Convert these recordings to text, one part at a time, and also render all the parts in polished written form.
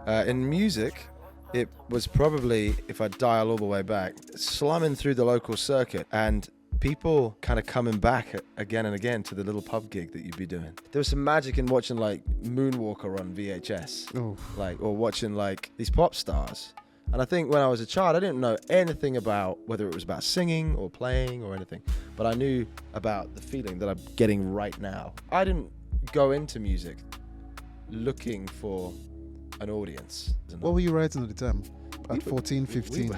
In music, it was probably, if I dial all the way back, slumming through the local circuit and people kind of coming back again and again to the little pub gig that you'd be doing. There was some magic in watching like Moonwalker on VHS, or watching like these pop stars. And I think when I was a child, I didn't know anything about whether it was about singing or playing or anything, but I knew about the feeling that I'm getting right now. I didn't go into music looking for an audience. What were you writing at the time? At 14, 15?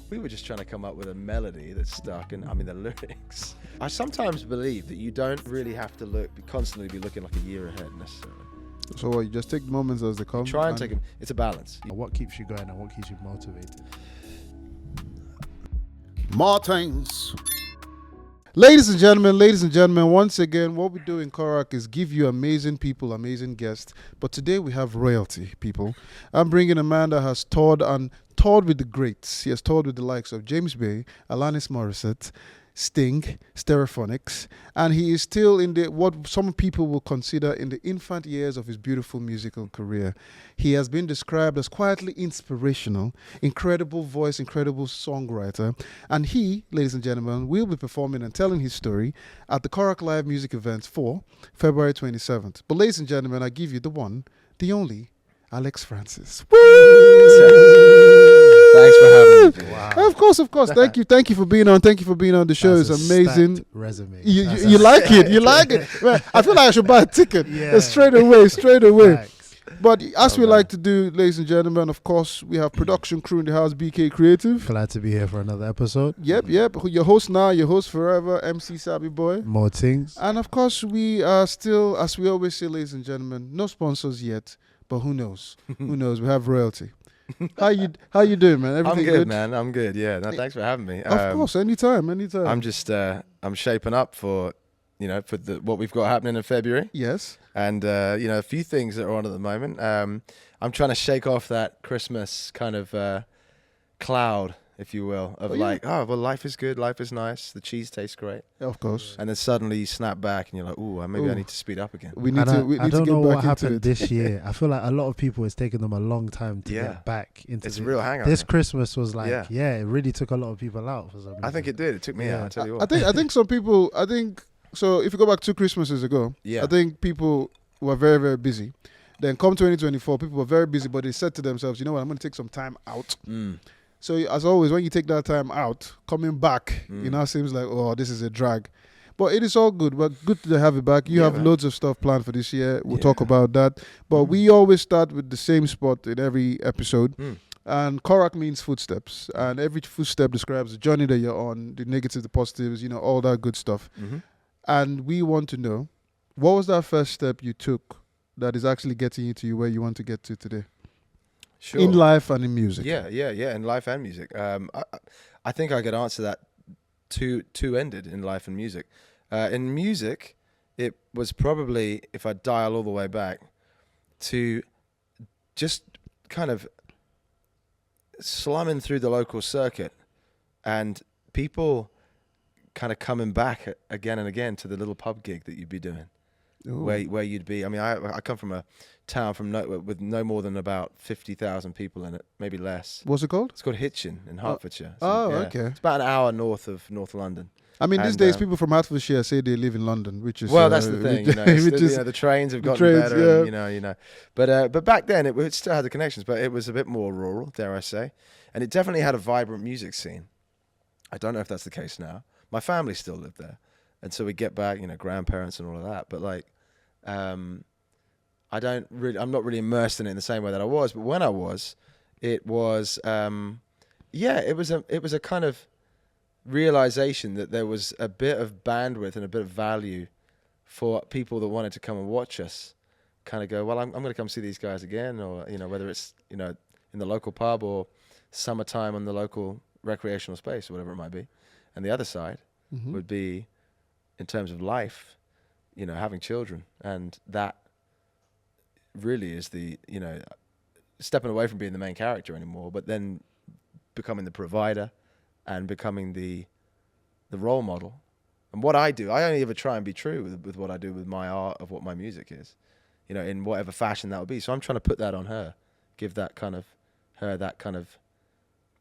We were just trying to come up with a melody that stuck, and I mean the lyrics. I sometimes believe that you don't really have to constantly be looking like a year ahead necessarily. So what, you just take moments as they come? Try and take them. It's a balance. What keeps you going and what keeps you motivated? Martins. Ladies and gentlemen, once again, what we do in Korak is give you amazing people, amazing guests. But today we have royalty, people. I'm bringing a man that has toured with the greats. He has toured with the likes of James Bay, Alanis Morissette, Sting, Steroephonics, and he is still in what some people will consider in the infant years of his beautiful musical career. He has been described as quietly inspirational, incredible voice, incredible songwriter, and he, ladies and gentlemen, will be performing and telling his story at the Korak Live Music Events for February 27th. But ladies and gentlemen, I give you the one, the only, Alex Francis. Thanks for having me. Wow. Of course. Thank you for being on. Thank you for being on the show. It's amazing. Resume. You like it. You like it. Man, I feel like I should buy a ticket. Yeah. Straight away. Thanks. But as we like to do, ladies and gentlemen, of course, we have production crew in the house, BK Creative. Glad to be here for another episode. Yep. Your host now, your host forever, MC Sabi Boy. More things. And of course, we are still, as we always say, ladies and gentlemen, no sponsors yet, but who knows? Who knows? We have royalty. How you doing, man? Everything I'm good, man. I'm good. Yeah. No, thanks for having me. Of course, anytime. I'm just I'm shaping up for what we've got happening in February. Yes. And a few things that are on at the moment. I'm trying to shake off that Christmas kind of cloud, if you will, of life is good, life is nice, the cheese tastes great. Of course. And then suddenly you snap back and you're like, maybe I need to speed up again. We need to I don't know what happened it. this year. I feel like a lot of people, it's taken them a long time to get back into it's a real hang-up. This Christmas was like, it really took a lot of people out for some reason. I think it did. It took me out, I tell you what. I think some people, so if you go back 2 Christmases ago, I think people were very, very busy. Then come 2024, people were very busy, but they said to themselves, you know what, I'm going to take some time out. So as always, when you take that time out, coming back, seems like, this is a drag. But it is all good. But good to have you back. You have loads of stuff planned for this year. We'll talk about that. But we always start with the same spot in every episode. And Korak means footsteps. And every footstep describes the journey that you're on, the negatives, the positives, all that good stuff. And we want to know, what was that first step you took that is actually getting you to where you want to get to today? Sure. In life and in music. Yeah, in life and music. I think I could answer that two-ended in life and music. In music, it was probably, if I dial all the way back, to just kind of slumming through the local circuit and people kind of coming back again and again to the little pub gig that you'd be doing. Where you'd be. I mean, I come from a town with no more than about 50,000 people in it, maybe less. What's it called? It's called Hitchin in Hertfordshire. Okay. It's about an hour north of North London. I mean, these days people from Hertfordshire say they live in London, which is that's the thing. The trains have gotten better. And, but back then it still had the connections, but it was a bit more rural, dare I say, and it definitely had a vibrant music scene. I don't know if that's the case now. My family still lived there. And so we get back, grandparents and all of that. But I'm not really immersed in it in the same way that I was. But when I was, it was a kind of realization that there was a bit of bandwidth and a bit of value for people that wanted to come and watch us. Kind of go, well, I'm going to come see these guys again, or whether it's in the local pub or summertime on the local recreational space or whatever it might be. And the other side would be, in terms of life, having children, and that really is the, stepping away from being the main character anymore, but then becoming the provider and becoming the role model. And what I do, I only ever try and be true with what I do with my art of what my music is, in whatever fashion that would be. So I'm trying to put that on her, give that kind of her that kind of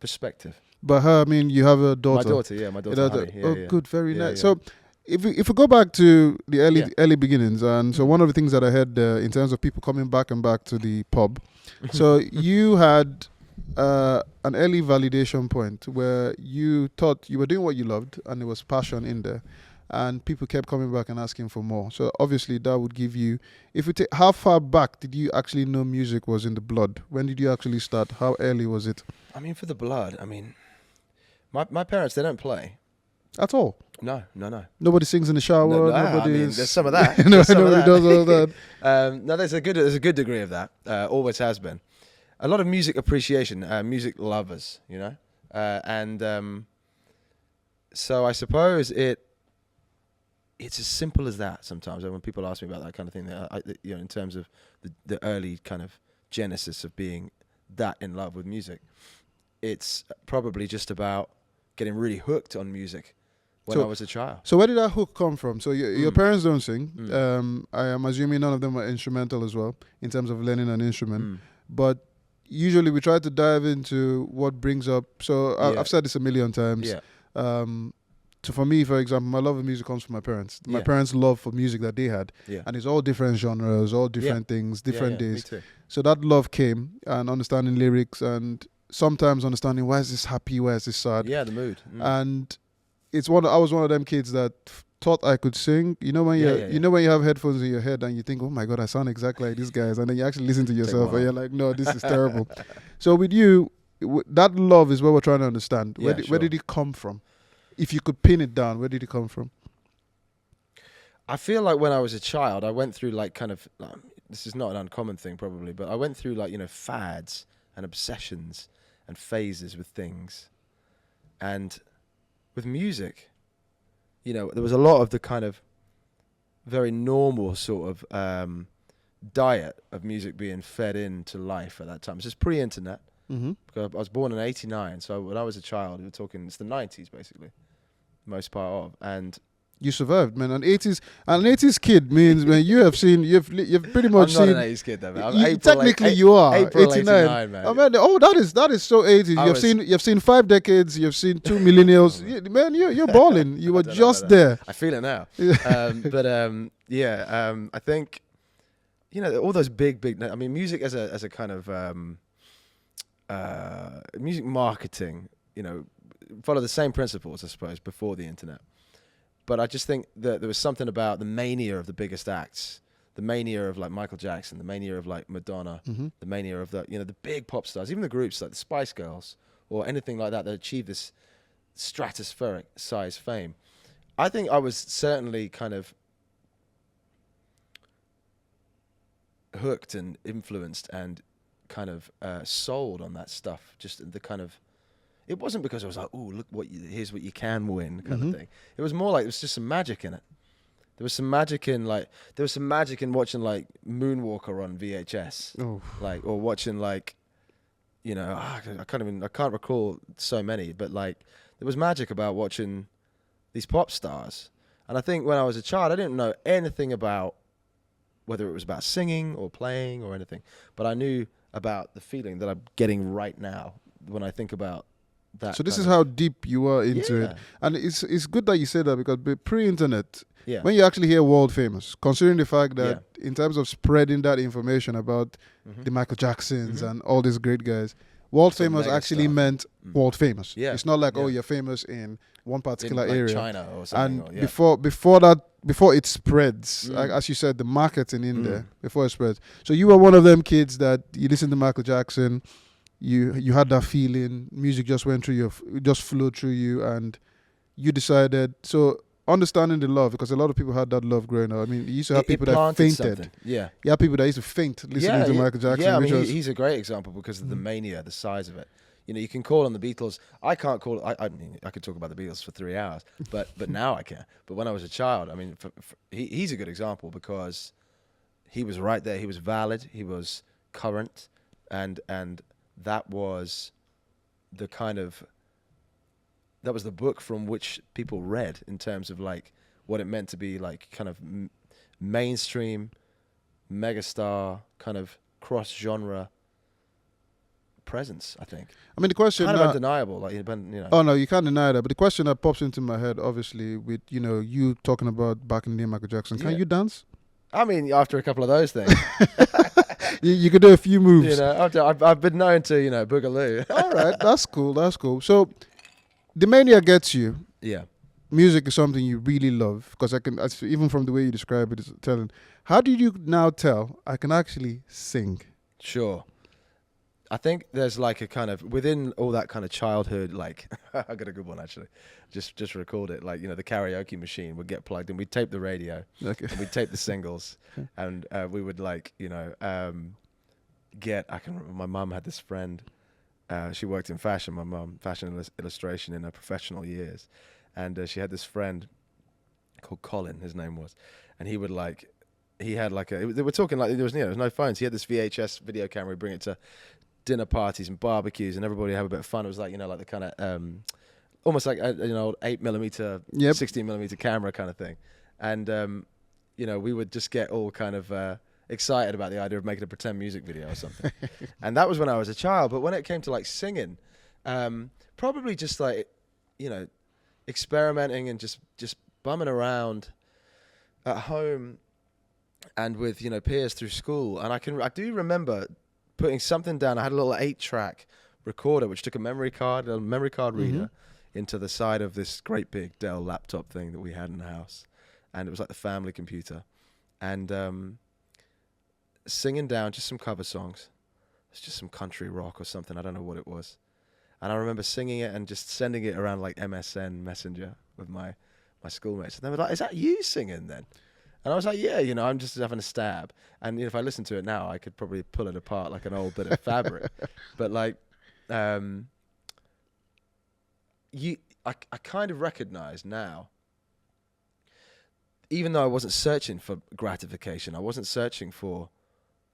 perspective. But her, I mean, you have a daughter. My daughter, my daughter. Honey. Yeah, yeah. Good, very Yeah, nice. yeah. So, if we go back to the early beginnings, and so Mhm. one of the things that I heard in terms of people coming back to the pub, so you had an early validation point where you thought you were doing what you loved, and there was passion in there, and people kept coming back and asking for more. So obviously that would give you. If you take, how far back did you actually know music was in the blood? When did you actually start? How early was it? I mean, for the blood. I mean, my parents, they don't play. At all? No. Nobody sings in the shower. I mean, there's some of that. no, There's some of nobody that. does all that. No, there's a good degree of that. Always has been. A lot of music appreciation, music lovers, you know, and so I suppose it's as simple as that. Sometimes when people ask me about that kind of thing, you know, in terms of the early kind of genesis of being that in love with music, it's probably just about getting really hooked on music when I was a child. So where did that hook come from? So your parents don't sing. Mm. I am assuming none of them are instrumental as well in terms of learning an instrument. Mm. But usually we try to dive into what brings up. So Yeah. I've said this a million times. Yeah. So for me, for example, my love of music comes from my parents. My Yeah. parents' love for music that they had. Yeah. And it's all different genres, all different things, different yeah, days. Me too. So that love came, and understanding lyrics, and sometimes understanding why is this happy, why is this sad. Yeah, the mood. And it's I was one of them kids that thought I could sing. You know when you know when you have headphones in your head and you think, oh my god, I sound exactly like these guys, and then you actually listen to yourself and you're like, no, this is terrible. So with you, that love is what we're trying to understand. Yeah, Where did it come from? If you could pin it down, where did it come from? I feel like when I was a child, I went through like kind of, this is not an uncommon thing probably, but I went through like, you know, fads and obsessions and phases with things. And with music, you know, there was a lot of the kind of very normal sort of diet of music being fed into life at that time. It's just pre-internet. Mm-hmm. Because I was born in '89, so when I was a child, we're talking, it's the '90s basically, most part of, and You survived, man. An 80s kid means, man, you've pretty much I'm seen. not an 80s kid though, man. Technically, you are April 89, man. Oh man, that is so 80s. You've seen 5 decades. You've seen 2 millennials. Man, you're balling. You were just there. I feel it now. I think, you know, all those big. I mean, music as a kind of music marketing, you know, follow the same principles, I suppose, before the internet. But I just think that there was something about the mania of the biggest acts, the mania of like Michael Jackson, the mania of like Madonna, the mania of the, you know, the big pop stars, even the groups like the Spice Girls or anything like that achieved this stratospheric size fame. I think I was certainly kind of hooked and influenced and kind of sold on that stuff. Just the kind of, it wasn't because I was like, oh, look here's what you can win kind of thing. It was more like there was just some magic in it. There was some magic in watching like Moonwalker on VHS, like, or watching like, you know, I can't recall so many, but like there was magic about watching these pop stars. And I think when I was a child, I didn't know anything about whether it was about singing or playing or anything, but I knew about the feeling that I'm getting right now when I think about that. So this is how deep you are into it. And it's good that you say that, because pre-internet, when you actually hear world famous, considering the fact that in terms of spreading that information about the Michael Jacksons and all these great guys, world famous actually meant world famous. Yeah. It's not like, oh, you're famous in one particular in, like, area. China or something. And before it spreads, like, as you said, the marketing in there, before it spreads. So you were one of them kids that you listened to Michael Jackson, you had that feeling, music just went through just flowed through you, and you decided. So understanding the love, because a lot of people had that love growing up. I mean, you used to have people that fainted. Something. Yeah. You had people that used to faint listening to Michael Jackson. Yeah, I mean, he's a great example because of the mania, the size of it. You know, you can call on the Beatles. I can't call. I mean, I could talk about the Beatles for 3 hours, but now I can. But when I was a child, I mean, he's a good example because he was right there. He was valid. He was current, and that was the kind of, that was the book from which people read in terms of like what it meant to be like kind of mainstream, megastar, kind of cross-genre presence, I think. I mean, the question Kind of now, undeniable, like, you know. oh no, you can't deny that. But the question that pops into my head, obviously, with you talking about back in the day, Michael Jackson, can Yeah. you dance? I mean, after a couple of those things, You could do a few moves. you know, I've been known to, boogaloo. All right, that's cool. That's cool. So, the mania gets you. Yeah. Music is something you really love, because even from the way you describe it, it's telling. How did you now tell I can actually sing? Sure. I think there's like a kind of, within all that kind of childhood, like, I got a good one actually, just record it, like, the karaoke machine would get plugged in, we'd tape the radio, Okay. and we'd tape the singles, and we would like, I can remember my mum had this friend, she worked in fashion, my mum, fashion illustration in her professional years, and she had this friend called Colin, his name was, and he would like, he had like they were talking like there was no phones. He had this VHS video camera. He'd bring it to dinner parties and barbecues, and everybody would have a bit of fun. It was like like the kind of almost like 8mm, Yep. 16mm camera kind of thing, and we would just get all kind of excited about the idea of making a pretend music video or something. And that was when I was a child. But when it came to like singing, probably just like experimenting and just bumming around at home and with peers through school. And I do remember putting something down. I had a little 8-track recorder which took a memory card reader into the side of this great big Dell laptop thing that we had in the house, and it was like the family computer, and singing down just some cover songs. It's just some country rock or something, I don't know what it was. And I remember singing it and just sending it around like MSN Messenger with my schoolmates. And they were like, "Is that you singing then?" And I was like, "Yeah, I'm just having a stab." And if I listen to it now, I could probably pull it apart like an old bit of fabric. But like, I kind of recognize now, even though I wasn't searching for gratification, I wasn't searching for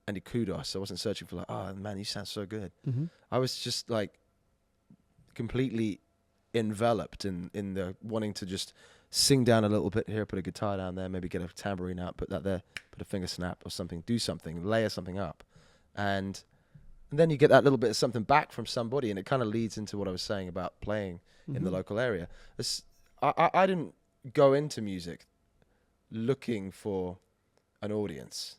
any kudos, I wasn't searching for like, "Oh man, you sound so good." I was just like completely enveloped in the wanting to just sing down a little bit here, put a guitar down there, maybe get a tambourine out, put that there, put a finger snap or something, do something, layer something up. And then you get that little bit of something back from somebody, and it kind of leads into what I was saying about playing in the local area. I didn't go into music looking for an audience.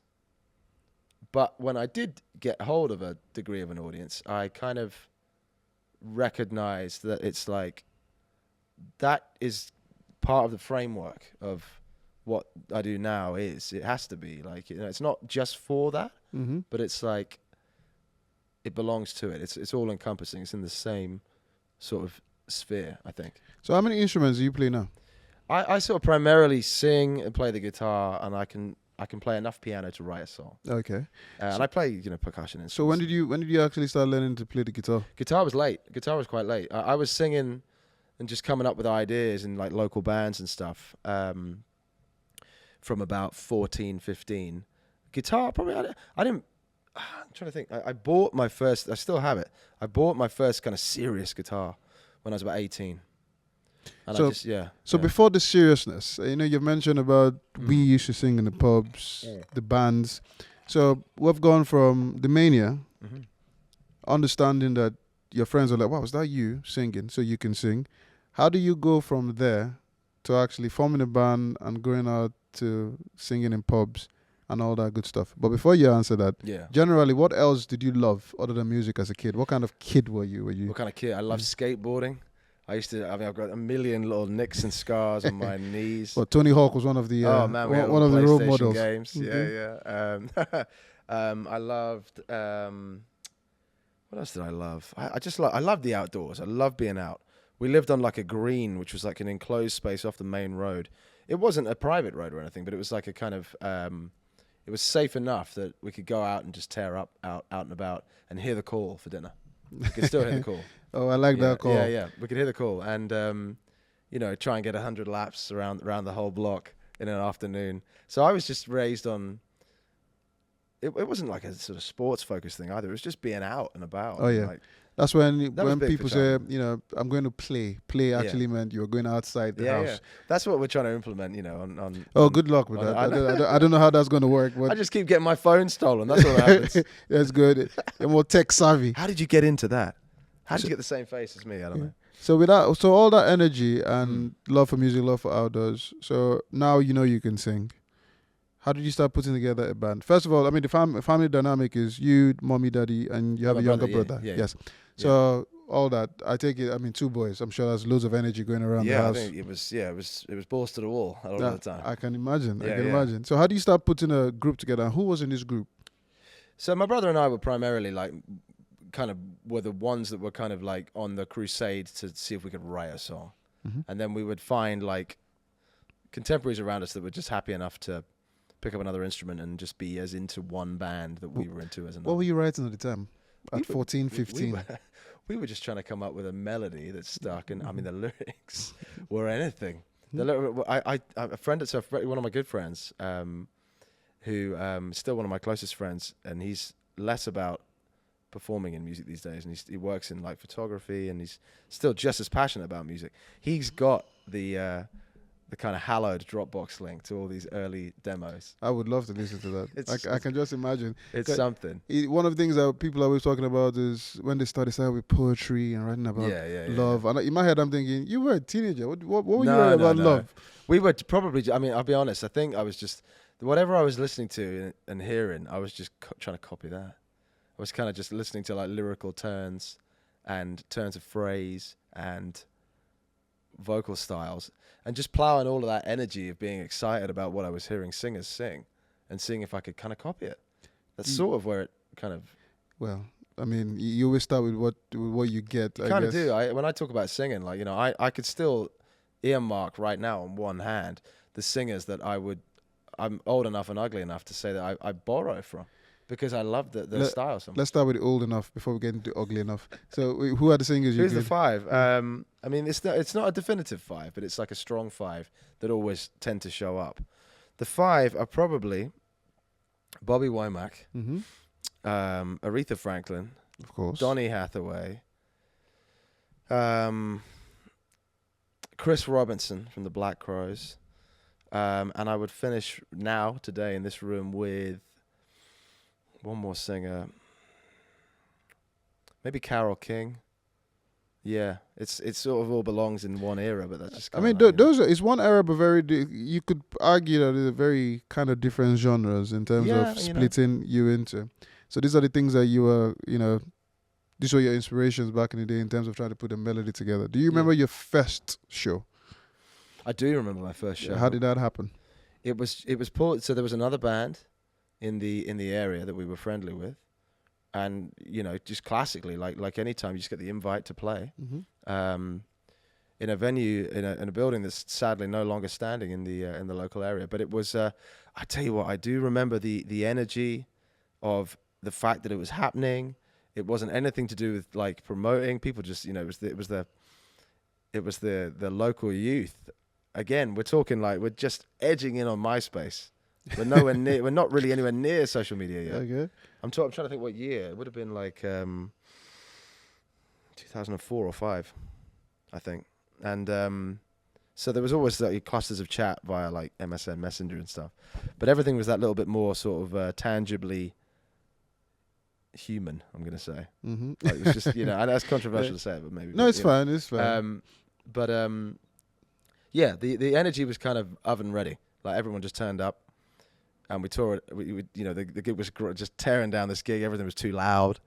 But when I did get hold of a degree of an audience, I kind of recognized that it's like, that is part of the framework of what I do now. It has to be like, it's not just for that, but it's like, it belongs to it. It's all encompassing. It's in the same sort of sphere, I think. So how many instruments do you play now? I sort of primarily sing and play the guitar, and I can play enough piano to write a song. Okay. And I play, percussion instruments. So when did you actually start learning to play the guitar? Guitar was late. Guitar was quite late. I was singing and just coming up with ideas in like local bands and stuff from about 14, 15. Guitar, probably, I didn't, I'm trying to think. I bought my first, I still have it. I bought my first kind of serious guitar when I was about 18. And So before the seriousness, you've mentioned about we used to sing in the pubs, the bands. So we've gone from the mania, understanding that your friends are like, "Wow, was that you singing?" So you can sing. How do you go from there to actually forming a band and going out to singing in pubs and all that good stuff? But before you answer that, generally, what else did you love other than music as a kid? What kind of kid were you? What kind of kid? I loved skateboarding. I've got a million little nicks and scars on my knees. Well, Tony Hawk was one of the one of the role models. Games. Yeah. I loved. What else did I love? I loved the outdoors. I loved being out. We lived on like a green, which was like an enclosed space off the main road. It wasn't a private road or anything, but it was like a kind of. It was safe enough that we could go out and just tear up out and about and hear the call for dinner. We could still hear the call. Oh, I like that call. Yeah. We could hear the call and, try and get 100 laps around the whole block in an afternoon. So I was just raised on, it wasn't like a sort of sports focused thing either. It was just being out and about. Oh, yeah. Like, That's when That was big people for say, China. I'm going to play. Play actually meant you're going outside the Yeah, house. that's what we're trying to implement. On Good luck with on- that. I- I don't know how that's going to work, I but just keep getting my phone stolen. That's what happens. that's good. You're more tech savvy. How did you get into that? How did you get the same face as me? I don't know. So all that energy and love for music, love for outdoors. So now you can sing. How did you start putting together a band? First of all, I mean, the family dynamic is you, mommy, daddy, and you have My a younger brother, brother. yeah. Yes. So all that, I take it. I mean, 2 boys. I'm sure there's loads of energy going around the Yeah, I house. think it was balls to the wall a lot of the time. I can imagine. I Yeah, can yeah. imagine. So how do you start putting a group together? And who was in this group? So my brother and I were primarily kind of were the ones that were kind of like on the crusade to see if we could write a song. Mhm. And then we would find like contemporaries around us that were just happy enough to pick up another instrument and just be as into one band that we were into as another. What were you writing at the time? We At were- 14, we 15? we were just trying to come up with a melody that stuck, and I mean the lyrics were anything. A friend, one of my good friends, who still one of my closest friends, and he's less about performing in music these days, and he works in like photography, and he's still just as passionate about music. He's got the kind of hallowed Dropbox link to all these early demos. I would love to listen to that. I can just imagine. It's something. One of the things that people are always talking about is when they started with poetry and writing about love. And in my head, I'm thinking, you were a teenager. What were you writing about love? We were probably, I mean, I'll be honest, I think I was just, whatever I was listening to and hearing, I was just trying to copy that. I was kind of just listening to like lyrical turns and turns of phrase and vocal styles, and just plowing all of that energy of being excited about what I was hearing singers sing and seeing if I could kind of copy it. That's sort of where it kind of... Well, I mean, you always start with what you get. You kind of do. When I talk about singing, like, I could still earmark right now on one hand the singers that I'm old enough and ugly enough to say that I borrow from, because I love the style so much. Let's start with old enough before we get into ugly enough. So who are the singers you Who's the could- 5? I mean, it's not a definitive 5, but it's like a strong 5 that always tend to show up. The 5 are probably Bobby Womack, Mhm. Aretha Franklin, Of course. Donny Hathaway, Chris Robinson from the Black Crowes, and I would finish today in this room with one more singer, maybe Carole King. Yeah, it's sort of all belongs in one era, but that's just. I mean, those it's one era, but you could argue that they're very kind of different genres in terms of splitting you into. So these are the things that you were, these were your inspirations back in the day in terms of trying to put a melody together. Do you remember your first show? I do remember my first show. How did that happen? It was Paul. So there was another band in the area that we were friendly with, and just classically, like any time, you just get the invite to play. Mm-hmm. In a venue in a building that's sadly no longer standing in the local area. But it was I tell you what, I do remember the energy of the fact that it was happening. It wasn't anything to do with like promoting. People just it was the local youth. Again, we're talking like we're just edging in on MySpace. We're nowhere near. We're not really anywhere near social media yet. Okay. I'm trying to think what year. It would have been like 2004 or 5, I think. And so there was always like clusters of chat via like MSN Messenger and stuff, but everything was that little bit more sort of tangibly human. I'm gonna say. Mm-hmm. Like, it was just and that's controversial to say it, but maybe. No, it's fine. It's fine. Yeah, the energy was kind of oven ready. Like everyone just turned up, and we toured. The gig was just tearing down this gig. Everything was too loud.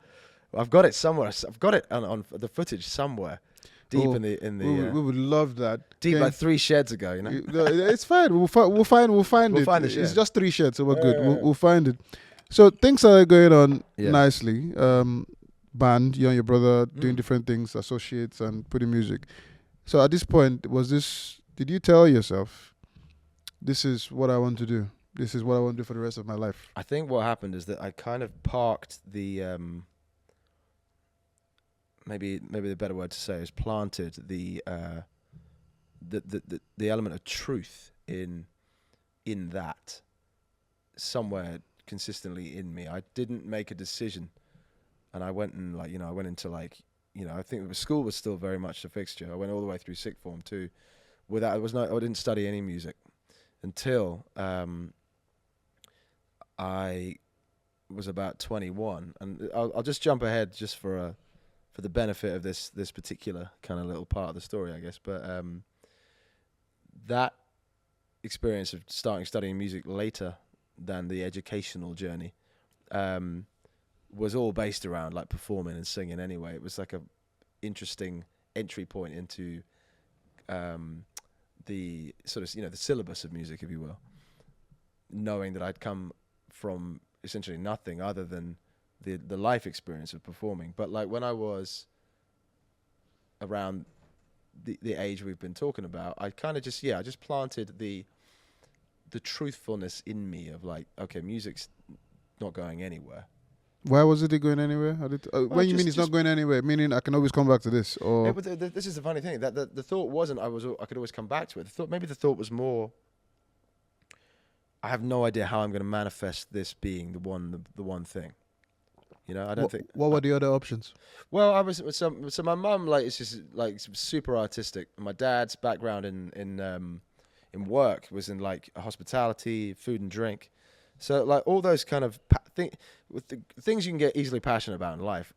I've got it somewhere. I've got it on the footage somewhere, deep in the. We would love that. Deep like 3 sheds ago. No, it's fine. We'll find it. We'll find the shed. It's just 3 sheds, so we're good. We'll find it. So things are going on nicely. Band, you and your brother doing different things, associates and putting music. So at this point, did you tell yourself, this is what I want to do? This is what I want to do for the rest of my life? I think what happened is that I kind of parked the, maybe the better word to say is planted the element of truth in that somewhere consistently in me. I didn't make a decision, and I went and I went into like I think school was still very much a fixture. I went all the way through sixth form too. I didn't study any music until I was about 21. And I'll just jump ahead just for the benefit of this particular kind of little part of the story, I guess. But that experience of studying music later than the educational journey was all based around like performing and singing anyway. It was like a interesting entry point into the sort of, the syllabus of music, if you will, knowing that I'd come from essentially nothing other than the life experience of performing. But like when I was around the age we've been talking about, I kind of just planted the truthfulness in me of like, okay, music's not going anywhere. Why wasn't it going anywhere? When you mean it's not going anywhere, meaning I can always come back to this, or this is the funny thing, that the thought wasn't I could always come back to it. Maybe the thought was more, I have no idea how I'm going to manifest this being the one thing. I don't think. What were the other options? Well, I was so my mum is just like super artistic. My dad's background in work was in like hospitality, food and drink. So like all those kind of things you can get easily passionate about in life,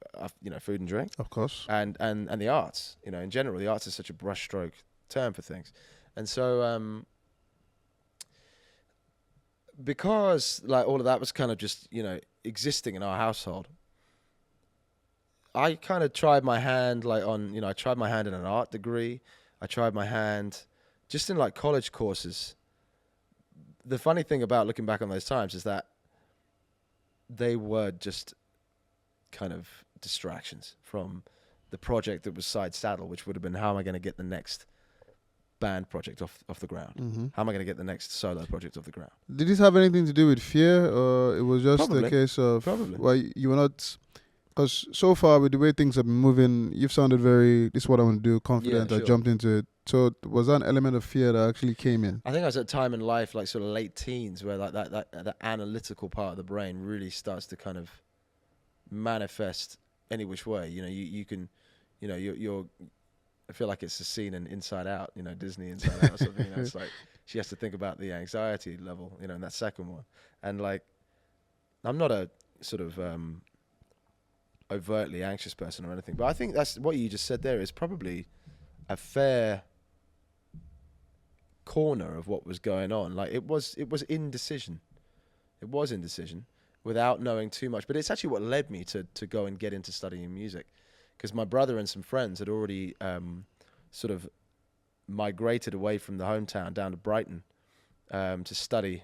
food and drink, of course, and the arts. In general, the arts is such a brushstroke term for things, and so because like all of that was kind of just existing in our household, I kind of tried my hand I tried my hand in an art degree. I tried my hand just in like college courses. The funny thing about looking back on those times is that they were just kind of distractions from the project that was side saddle, which would have been, how am I going to get the next band project off the ground? Mm-hmm. How am I going to get the next solo project off the ground? Did this have anything to do with fear, or it was just Probably. a case of Probably. why you were not? Because so far, with the way things have been moving, you've sounded very, this is what I want to do, confident. Yeah, I sure. to it. So was that an element of fear that actually came in? I think I was at a time in life, like sort of late teens, where like that analytical part of the brain really starts to kind of manifest any which way. You can, you're. I feel like it's a scene in Inside Out, Disney Inside Out or something. It's like she has to think about the anxiety level, in that second one. And like, I'm not a sort of overtly anxious person or anything, but I think that's what you just said there is probably a fair corner of what was going on. Like it was indecision. It was indecision without knowing too much. But it's actually what led me to go and get into studying music, because my brother and some friends had already sort of migrated away from the hometown down to Brighton to study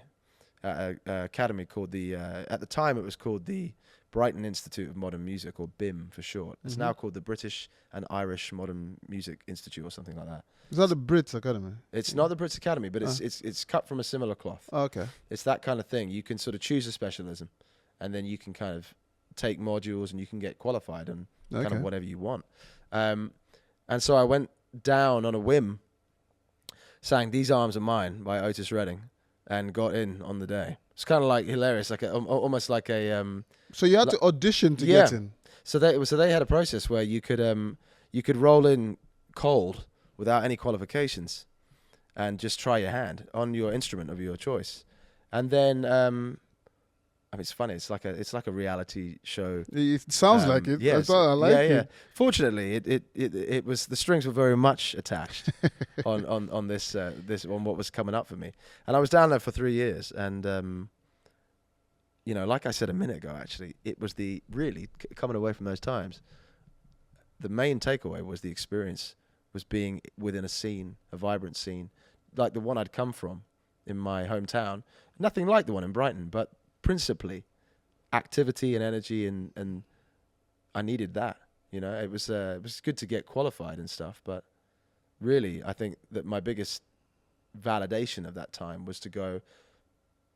at an academy called at the time it was called the Brighton Institute of Modern Music, or BIM for short. It's now called the British and Irish Modern Music Institute or something like that. Is that the Brits Academy? It's not the British Academy, but it's cut from a similar cloth. Oh, okay. It's that kind of thing. You can sort of choose a specialism, and then you can kind of take modules and you can get qualified and kind of whatever you want. And so I went down on a whim, sang "These Arms Are Mine" by Otis Redding, and got in on the day. It's kind of like hilarious, like almost like a. So you had to audition to get in. So they had a process where you could roll in cold without any qualifications, and just try your hand on your instrument of your choice, and then it's funny. It's like a reality show. It sounds like it. Yes. That's why I like it. Yeah. Fortunately, it was, the strings were very much attached on this on what was coming up for me, and I was down there for 3 years, and like I said a minute ago, actually, it was coming away from those times. The main takeaway was the experience was being within a scene, a vibrant scene, like the one I'd come from in my hometown. Nothing like the one in Brighton, but principally activity and energy, and I needed that. It was good to get qualified and stuff, but really I think that my biggest validation of that time was to go,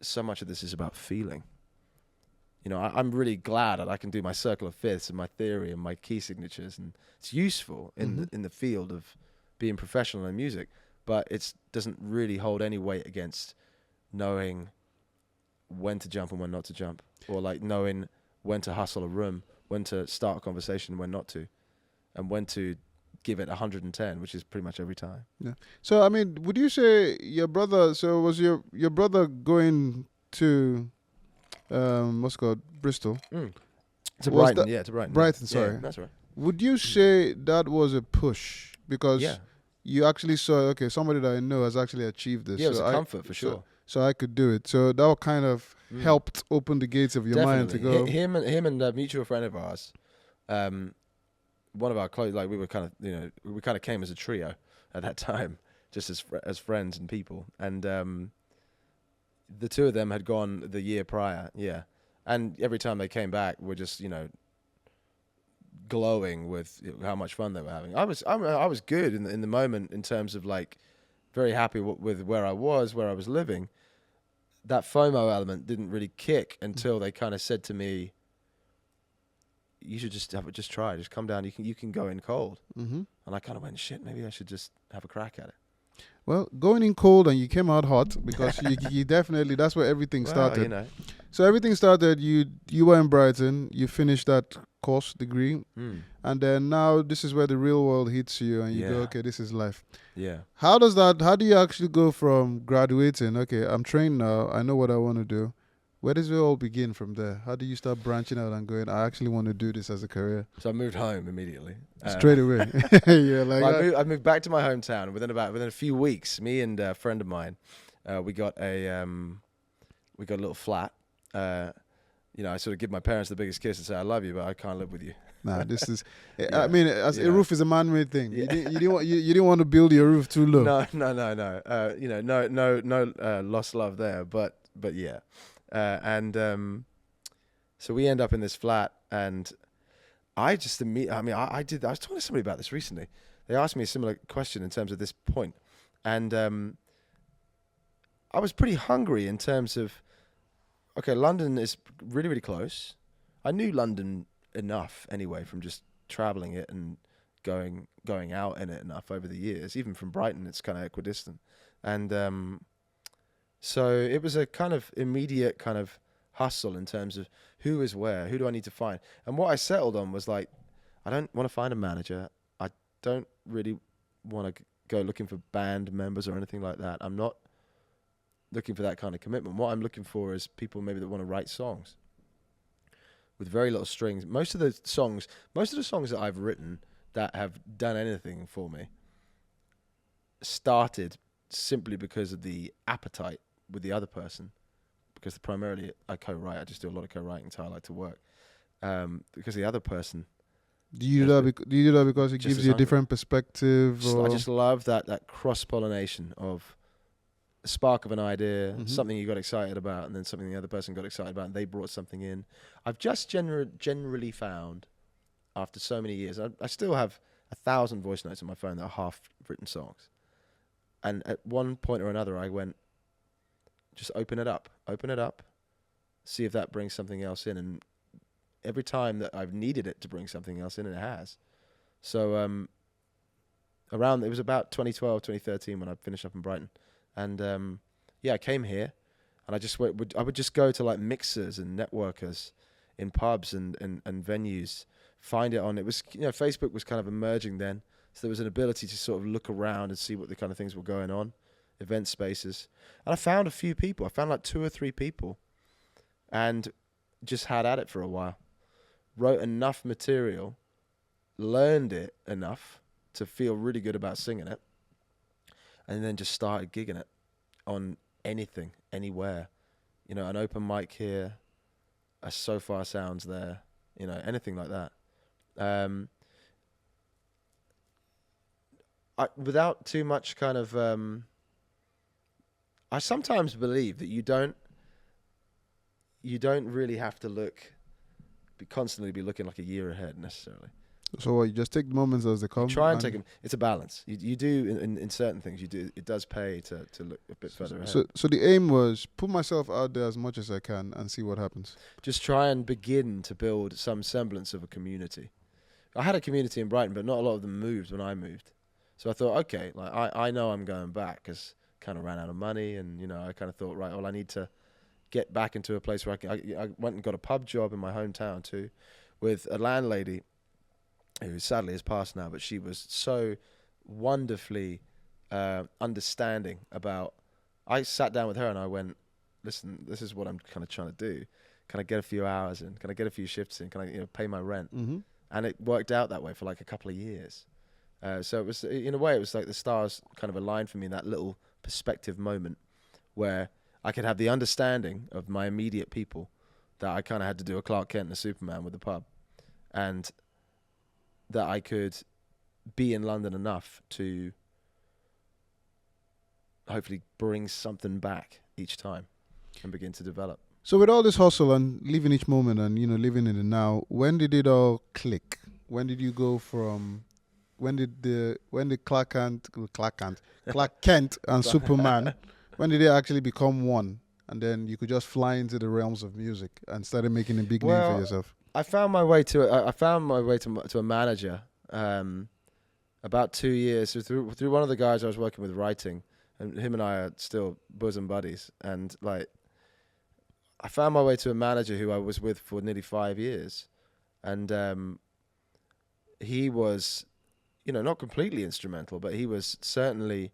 so much of this is about feeling. I'm really glad that I can do my circle of fifths and my theory and my key signatures, and it's useful in the field of being professional in music, but it doesn't really hold any weight against knowing when to jump and when not to jump, or like knowing when to hustle a room, when to start a conversation, when not to. and when to give it 110, which is pretty much every time. Yeah. So I mean, would you say your brother? So was your brother going to what's it called, Bristol? To Was Brighton, that- to Brighton. Brighton, sorry. Yeah, that's right. Would you say that was a push because Yeah. you actually saw, okay, somebody that I know has actually achieved this? Yeah, it was so a comfort for so- sure. So I could do it. So that kind of helped open the gates of your mind to go. Him and a mutual friend of ours, one of our close, like we were kind of, we kind of came as a trio at that time, just as friends and people. And the two of them had gone the year prior, yeah. And every time they came back, we're just, glowing with how much fun they were having. I was good in the moment in terms of like very happy with where I was living. That FOMO element didn't really kick until they kind of said to me, "You should just try, just come down. You can go in cold." Mm-hmm. And I kind of went, "Shit, maybe I should just have a crack at it." Well, going in cold and you came out hot because you definitely, that's where everything started. Well, So everything started, you were in Brighton, you finished that course degree, and then now this is where the real world hits you and you go, okay, this is life. Yeah. How do you actually go from graduating, okay, I'm trained now, I know what I want to do. Where does it all begin from there? How do you start branching out and going, I actually want to do this as a career? So I moved home immediately. Straight away. Yeah, like I moved back to my hometown. Within a few weeks, me and a friend of mine, we got a little flat. I sort of give my parents the biggest kiss and say I love you, but I can't live with you. nah, this is. Yeah. I mean, a roof is a man-made thing. You didn't want to build your roof too low. No. No lost love there, but yeah. So we end up in this flat, and I was talking to somebody about this recently. They asked me a similar question in terms of this point, and I was pretty hungry in terms of, okay, London is really, really close. I knew London enough anyway from just traveling it and going out in it enough over the years. Even from Brighton, it's kind of equidistant, and so it was a kind of immediate kind of hustle in terms of who is where, who do I need to find. And what I settled on was like, I don't want to find a manager. I don't really want to go looking for band members or anything like that. I'm not looking for that kind of commitment. What I'm looking for is people maybe that want to write songs with very little strings. Most of the songs that I've written that have done anything for me started simply because of the appetite with the other person, because primarily I co-write. I just do a lot of co-writing, so I like to work. Because the other person, Do you do that because it gives you a different perspective? I just love that cross-pollination of a spark of an idea, something you got excited about, and then something the other person got excited about, and they brought something in. I've just generally found, after so many years, I still have 1,000 voice notes on my phone that are half-written songs. And at one point or another, I went, just open it up, see if that brings something else in. And every time that I've needed it to bring something else in, it has. So it was about 2012, 2013 when I finished up in Brighton. And I came here, and I would just go to like mixers and networkers in pubs and venues, find it on. It was, Facebook was kind of emerging then, so there was an ability to sort of look around and see what the kind of things were going on, event spaces. And I found a few people. I found like 2 or 3 people, and just had at it for a while. Wrote enough material, learned it enough to feel really good about singing it, and then just started gigging it on anything, anywhere. An open mic here, a So Far Sounds there, anything like that. Without too much kind of... I sometimes believe that you don't really have to constantly be looking like a year ahead necessarily. So what, you just take the moments as they come? You try and take them. It's a balance. You do in certain things. You do. It does pay to look a bit further ahead. So the aim was put myself out there as much as I can and see what happens. Just try and begin to build some semblance of a community. I had a community in Brighton, but not a lot of them moved when I moved. So I thought, okay, like I know I'm going back because kind of ran out of money, and I kind of thought, right, well, I need to get back into a place where I went and got a pub job in my hometown too, with a landlady who sadly has passed now, but she was so wonderfully understanding about. I sat down with her and I went, listen, this is what I'm kind of trying to do. Can I get a few hours in? Can I get a few shifts in? Can I, pay my rent? Mm-hmm. And it worked out that way for like a couple of years. So it was, in a way, it was like the stars kind of aligned for me in that little perspective moment where I could have the understanding of my immediate people that I kind of had to do a Clark Kent and a Superman with the pub, and that I could be in London enough to hopefully bring something back each time and begin to develop. So with all this hustle and living each moment and living in the now, when did it all click? When did you go from when did Clark Kent and Superman, when did they actually become one? And then you could just fly into the realms of music and started making a big name for yourself. I found my way to a manager about 2 years through one of the guys I was working with writing, and him and I are still bosom buddies. And like, I found my way to a manager who I was with for nearly 5 years, and he was, not completely instrumental, but he was certainly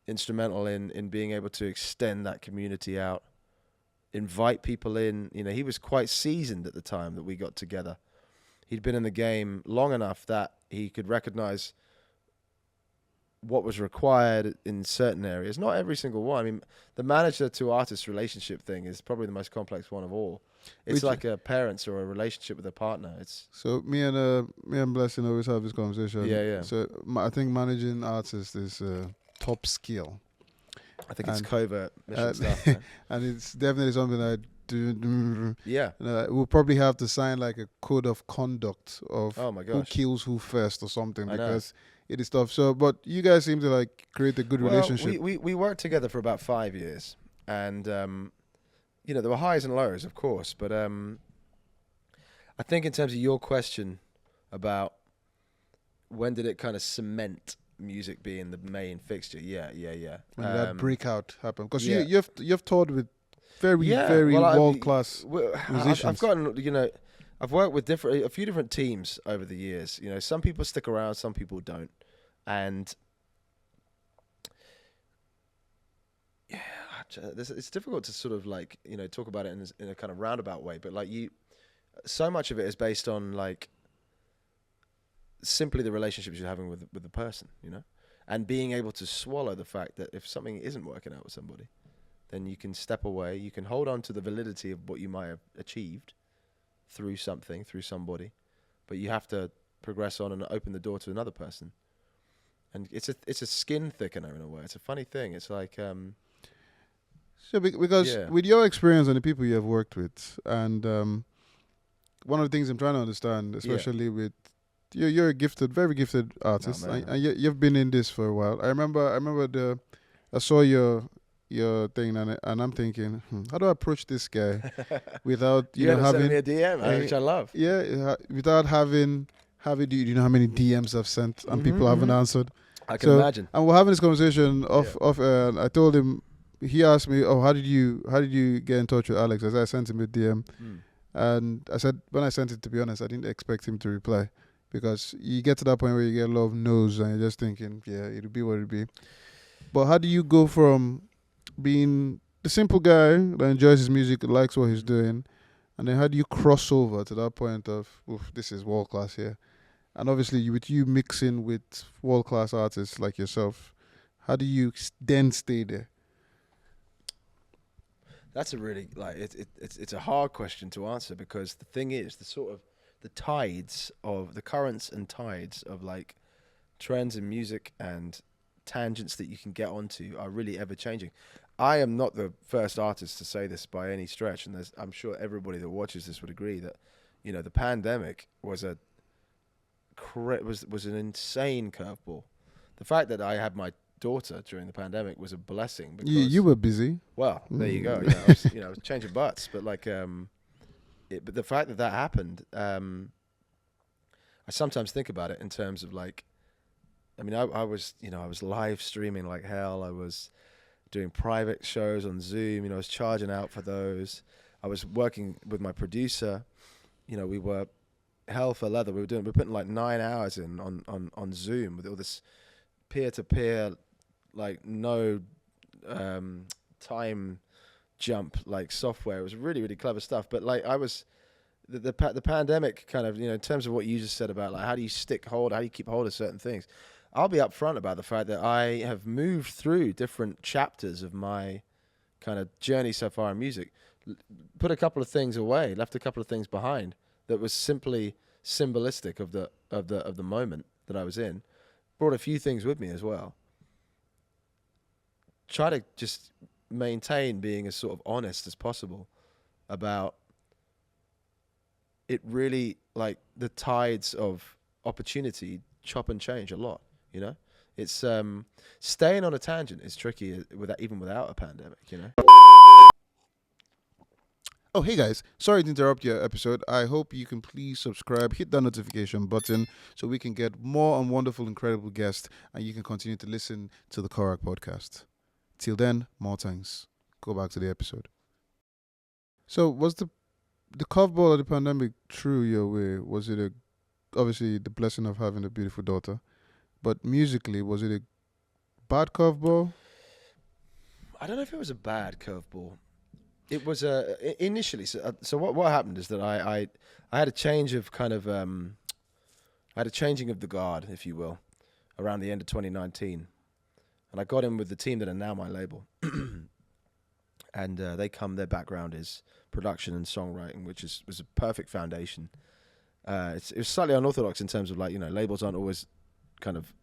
instrumental in being able to extend that community out, invite people in. He was quite seasoned at the time that we got together. He'd been in the game long enough that he could recognize what was required in certain areas. Not every single one. I mean, the manager to artist relationship thing is probably the most complex one of all. It's like a parents or a relationship with a partner. So me and Blessing always have this conversation. Yeah. So I think managing artists is top skill. I think it's covert mission stuff. Man. And it's definitely something I do. Yeah. We'll probably have to sign like a code of conduct of who kills who first or something, because it is tough. So, but you guys seem to like create a good relationship. We worked together for about 5 years, and there were highs and lows, of course. But I think in terms of your question about when did it kind of cement music being the main fixture, yeah. When that breakout happened, because you've toured with very world class musicians. I've gotten I've worked with a few different teams over the years. Some people stick around, some people don't, and it's difficult to sort of like talk about it in a kind of roundabout way. But like so much of it is based on like simply the relationships you're having with the person, and being able to swallow the fact that if something isn't working out with somebody, then you can step away. You can hold on to the validity of what you might have achieved through somebody, but you have to progress on and open the door to another person. And it's a skin thickener in a way. It's a funny thing. It's like because with your experience and the people you have worked with, and one of the things I'm trying to understand, especially with you're a very gifted artist, and you've been in this for a while. I remember I saw your thing, and I'm thinking, how do I approach this guy without having me a DM, which I love. Yeah, without having do you know how many DMs I've sent and people haven't answered? I can imagine. And we're having this conversation I told him. He asked me, "Oh, how did you get in touch with Alex?" I said, I sent him a DM, and I said when I sent it, to be honest, I didn't expect him to reply, because you get to that point where you get a lot of no's and you're just thinking, it'll be what it'll be. But how do you go from being the simple guy that enjoys his music, likes what he's doing, and then how do you cross over to that point of, this is world class here? And obviously, with you mixing with world class artists like yourself, how do you then stay there? That's a really it's a hard question to answer, because the thing is the currents and tides of like trends in music and tangents that you can get onto are really ever changing. I am not the first artist to say this by any stretch, and I'm sure everybody that watches this would agree that the pandemic was an insane curvebole. The fact that I had my daughter during the pandemic was a blessing, because you were busy. Well, there you go. I was changing butts, but like but the fact that happened, I sometimes think about it in terms of like, I mean, I was live streaming like hell. I was doing private shows on Zoom. I was charging out for those. I was working with my producer. We were hell for leather. We're putting like 9 hours in on Zoom with all this peer-to-peer, like no time jump like software. It was really, really clever stuff. But like the pandemic kind of, in terms of what you just said about like how do you keep hold of certain things. I'll be upfront about the fact that I have moved through different chapters of my kind of journey so far in music, put a couple of things away, left a couple of things behind that was simply symbolistic of the moment that I was in, brought a few things with me as well. Try to just maintain being as sort of honest as possible about it. Really, like the tides of opportunity chop and change a lot. It's staying on a tangent is tricky even without a pandemic. Oh, hey guys, sorry to interrupt your episode. I hope you can please subscribe, hit that notification button so we can get more and wonderful, incredible guests, and you can continue to listen to the Korak Podcast. Till then, more thanks. Go back to the episode. So, was the curveball of the pandemic true your way? Was it obviously the blessing of having a beautiful daughter, but musically, was it a bad curveball? I don't know if it was a bad curveball. It was initially. So what happened is that I had a change of kind of I had a changing of the guard, if you will, around the end of 2019, and I got in with the team that are now my label, and their background is production and songwriting, which was a perfect foundation. It was slightly unorthodox in terms of like labels aren't always kind of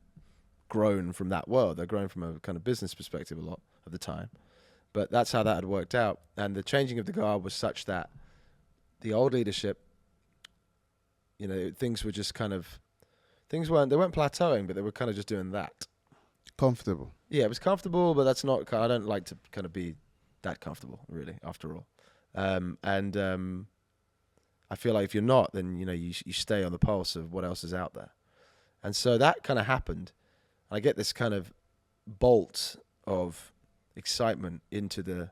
grown from that world. They're grown from a kind of business perspective a lot of the time. But that's how that had worked out. And the changing of the guard was such that the old leadership, things were just kind of, they weren't plateauing, but they were kind of just doing that. Comfortable. Yeah, it was comfortable, but that's not, I don't like to kind of be that comfortable, really, after all. I feel like if you're not, then, you stay on the pulse of what else is out there. And so that kind of happened. I get this kind of bolt of excitement into the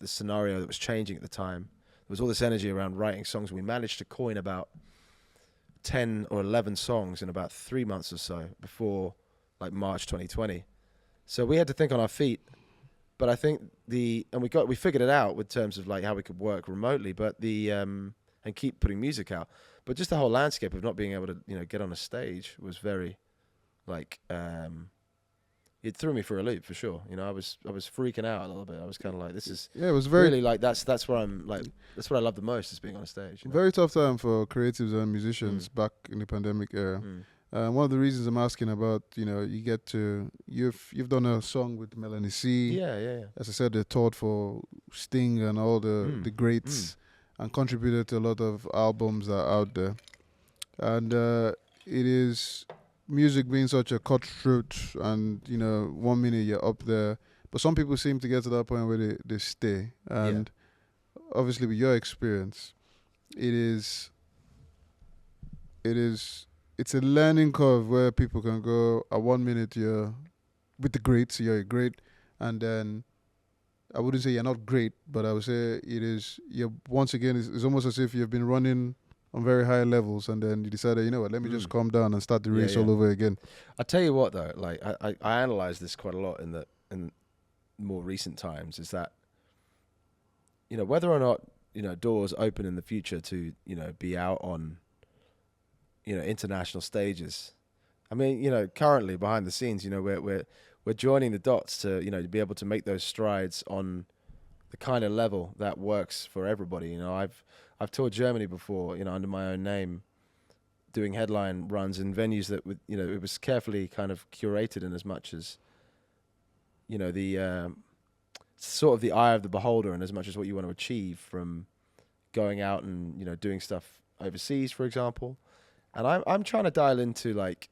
scenario that was changing at the time. There was all this energy around writing songs. We managed to coin about 10 or 11 songs in about 3 months or so before like March 2020. So we had to think on our feet. But I think we figured it out with terms of like how we could work remotely, but and keep putting music out. But just the whole landscape of not being able to get on a stage was very like it threw me for a loop for sure. I was freaking out a little bit. I was kind of like, this is it was very really like that's where I'm like, that's what I love the most is being on a stage. Very tough time for creatives and musicians back in the pandemic era. One of the reasons I'm asking about, you've done a song with Melanie C. Yeah. As I said, they toured for Sting and all the greats and contributed to a lot of albums that are out there. And it is music being such a cutthroat and, 1 minute you're up there. But some people seem to get to that point where they stay. And obviously with your experience, it's a learning curve where people can go at 1 minute you're with the greats, you're great, and then I wouldn't say you're not great, but I would say you're once again it's almost as if you've been running on very high levels and then you decided, let me just calm down and start the race all over again. I tell you what though, like I analyze this quite a lot in more recent times, is that whether or not doors open in the future to be out on international stages. I mean, currently behind the scenes, we're joining the dots to, to be able to make those strides on the kind of level that works for everybody. I've toured Germany before, under my own name, doing headline runs in venues that would, it was carefully kind of curated in as much as, the sort of the eye of the beholder, and as much as what you want to achieve from going out and, doing stuff overseas, for example. And I'm trying to dial into like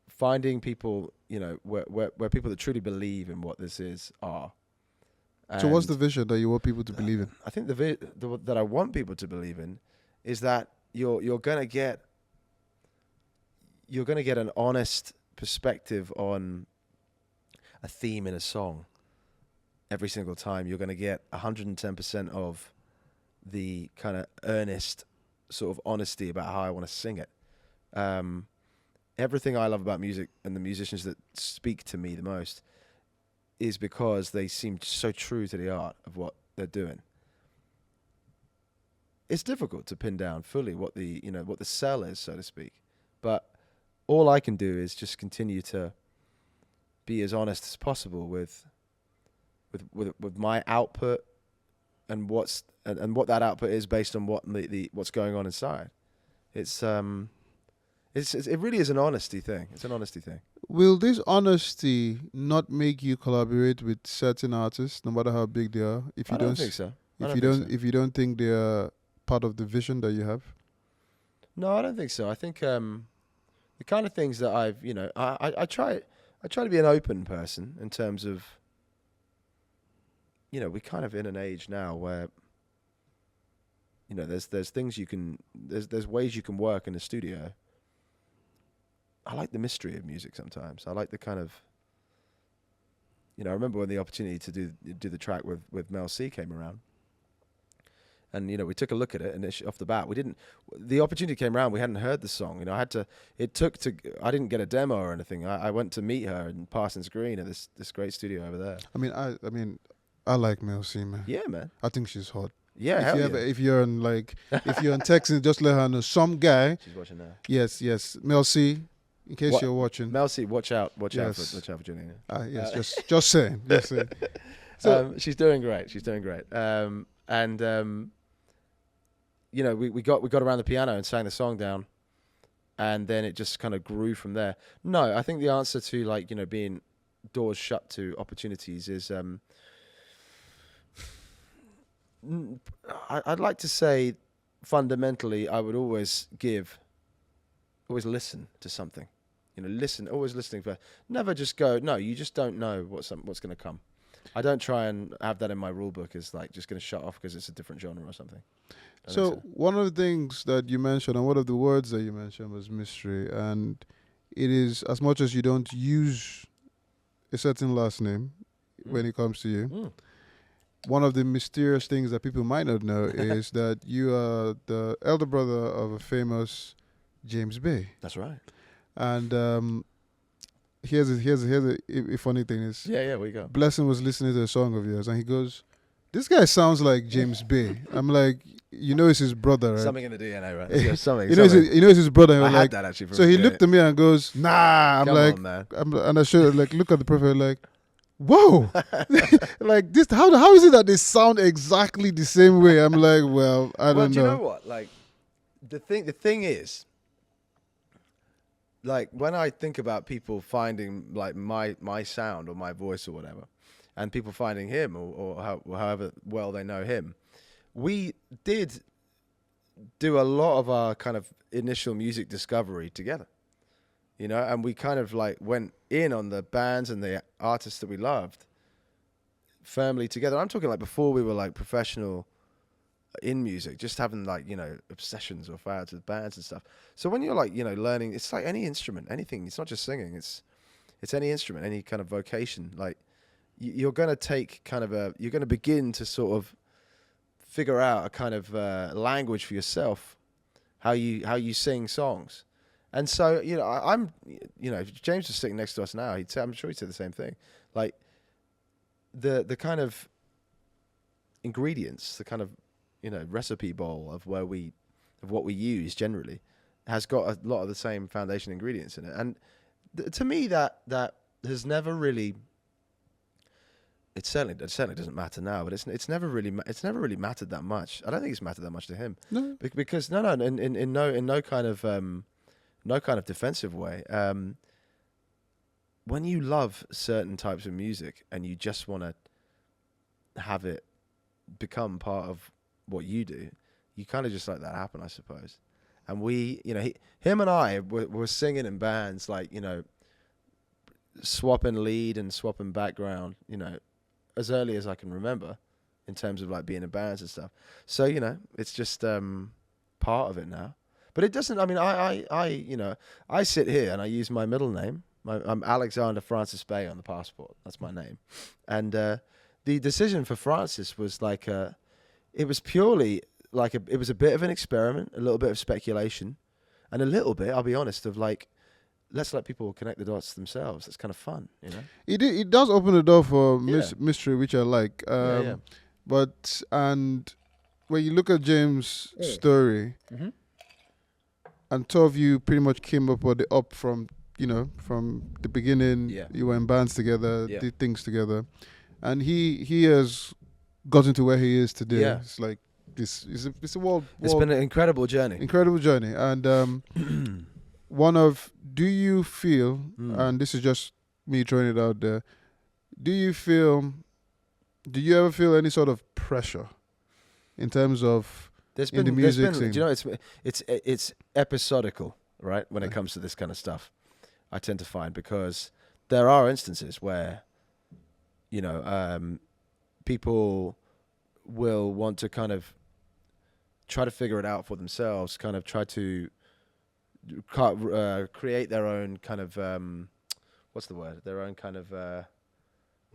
finding people, where people that truly believe in what this is are. So what's the vision that you want people to believe in? I think that I want people to believe in is that you're gonna get an honest perspective on a theme in a song every single time. You're gonna get 110% of the kind of earnest sort of honesty about how I want to sing it. Everything I love about music and the musicians that speak to me the most is because they seem so true to the art of what they're doing. It's difficult to pin down fully what the sell is, so to speak. But all I can do is just continue to be as honest as possible with my output and what that output is based on what what's going on inside. It really is an honesty thing. It's an honesty thing. Will this honesty not make you collaborate with certain artists, no matter how big they are? If you I don't think so. If you don't think they are part of the vision that you have? No, I don't think so. I think the kind of things that I try to be an open person in terms of, we're kind of in an age now where, there's things there's ways you can work in the studio. I like the mystery of music sometimes. I like the kind of, I remember when the opportunity to do the track with Mel C came around. And, we took a look at it, and off the bat, the opportunity came around, we hadn't heard the song. I didn't get a demo or anything. I went to meet her in Parsons Green at this great studio over there. I like Mel C, man. Yeah, man. I think she's hot. Yeah, if you're on texting, just let her know. Some guy. She's watching now. Yes. Mel C, in case you're watching. Mel C, watch out for Juliana. Yes, just saying. Just saying. So she's doing great. We got around the piano and sang the song down, and then it just kind of grew from there. No, I think the answer to being doors shut to opportunities is I'd like to say fundamentally I would always listen to something. Always listening for. Never just go. No, you just don't know what's going to come. I don't try and have that in my rule book as just going to shut off because it's a different genre or something. So one of the things that you mentioned and one of the words that you mentioned was mystery, and it is, as much as you don't use a certain last name when it comes to you, one of the mysterious things that people might not know is that you are the elder brother of a famous James Bay. That's right. And here's a funny thing is, where you go. Blessing was listening to a song of yours, and he goes, "This guy sounds like James Bay." I'm like, it's his brother, right? Something in the DNA, right? Yeah, something. It's his brother. I had that actually. So he looked at me and goes, "Nah." I'm Come like, on, man. and I should look at the profile like, whoa, like this. How is it that they sound exactly the same way? I'm like, well, I don't know. Do you know what? The thing is, when I think about people finding my sound or my voice or whatever, and people finding him or however well they know him, we did do a lot of our kind of initial music discovery together, and we kind of went in on the bands and the artists that we loved firmly together. I'm talking before we were professional in music, just having obsessions or fads with bands and stuff. So when you're learning, it's like any instrument, anything. It's not just singing. It's any instrument, any kind of vocation. You're going to take you're going to begin to sort of figure out a kind of language for yourself, how you sing songs. And so, I'm if James was sitting next to us now, I'm sure he'd say the same thing. The kind of ingredients, the kind of, recipe bowl of what we use generally has got a lot of the same foundation ingredients in it. And to me, that has never really, it certainly doesn't matter now, but it's never really mattered that much. I don't think it's mattered that much to him. No. Because in no kind of defensive way. When you love certain types of music and you just want to have it become part of what you do, you kind of just let that happen, I suppose. And we, him and I were singing in bands, swapping lead and swapping background, as early as I can remember, in terms of being in bands and stuff. So it's just part of it now. But it doesn't. I mean, I sit here and I use my middle name. I'm Alexander Francis Bay on the passport. That's my name. And the decision for Francis was it was purely like it was a bit of an experiment, a little bit of speculation, and a little bit, I'll be honest, of like, let's let people connect the dots themselves. It's kind of fun, you know. It does open the door for Yeah. mystery, which I like. Yeah. But and when you look at James' story, Mm-hmm. and two of you pretty much came up with the up from the beginning. Yeah. You were in bands together, Yeah. did things together, and he has gotten to where he is today. Yeah. It's like this. It's a world. It's been an incredible journey. Incredible journey. And do you feel, and this is just me throwing it out there, do you ever feel any sort of pressure in terms of There's in the been, music there's been, scene? do you know, it's episodical, right? When it comes to this kind of stuff, I tend to find, because there are instances where, people will want to kind of try to figure it out for themselves, kind of try to create their own kind of what's the word? Their own kind of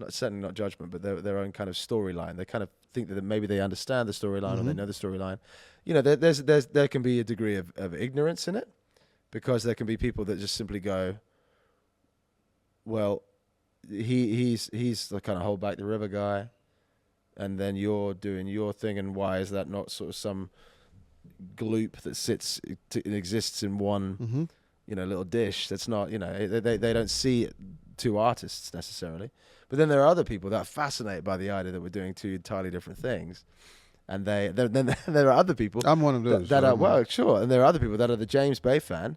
certainly not judgment, but their own kind of storyline. They kind of think that maybe they understand the storyline or they know the storyline. There can be a degree of ignorance in it, because there can be people that just simply go, well, he's the kind of hold back the river guy, and then you're doing your thing, and why is that not sort of some gloop that exists in one little dish? That's not, they don't see two artists necessarily. But then there are other people that are fascinated by the idea that we're doing two entirely different things. And then there are other people. I'm one of those. That are, sure. And there are other people that are the James Bay fan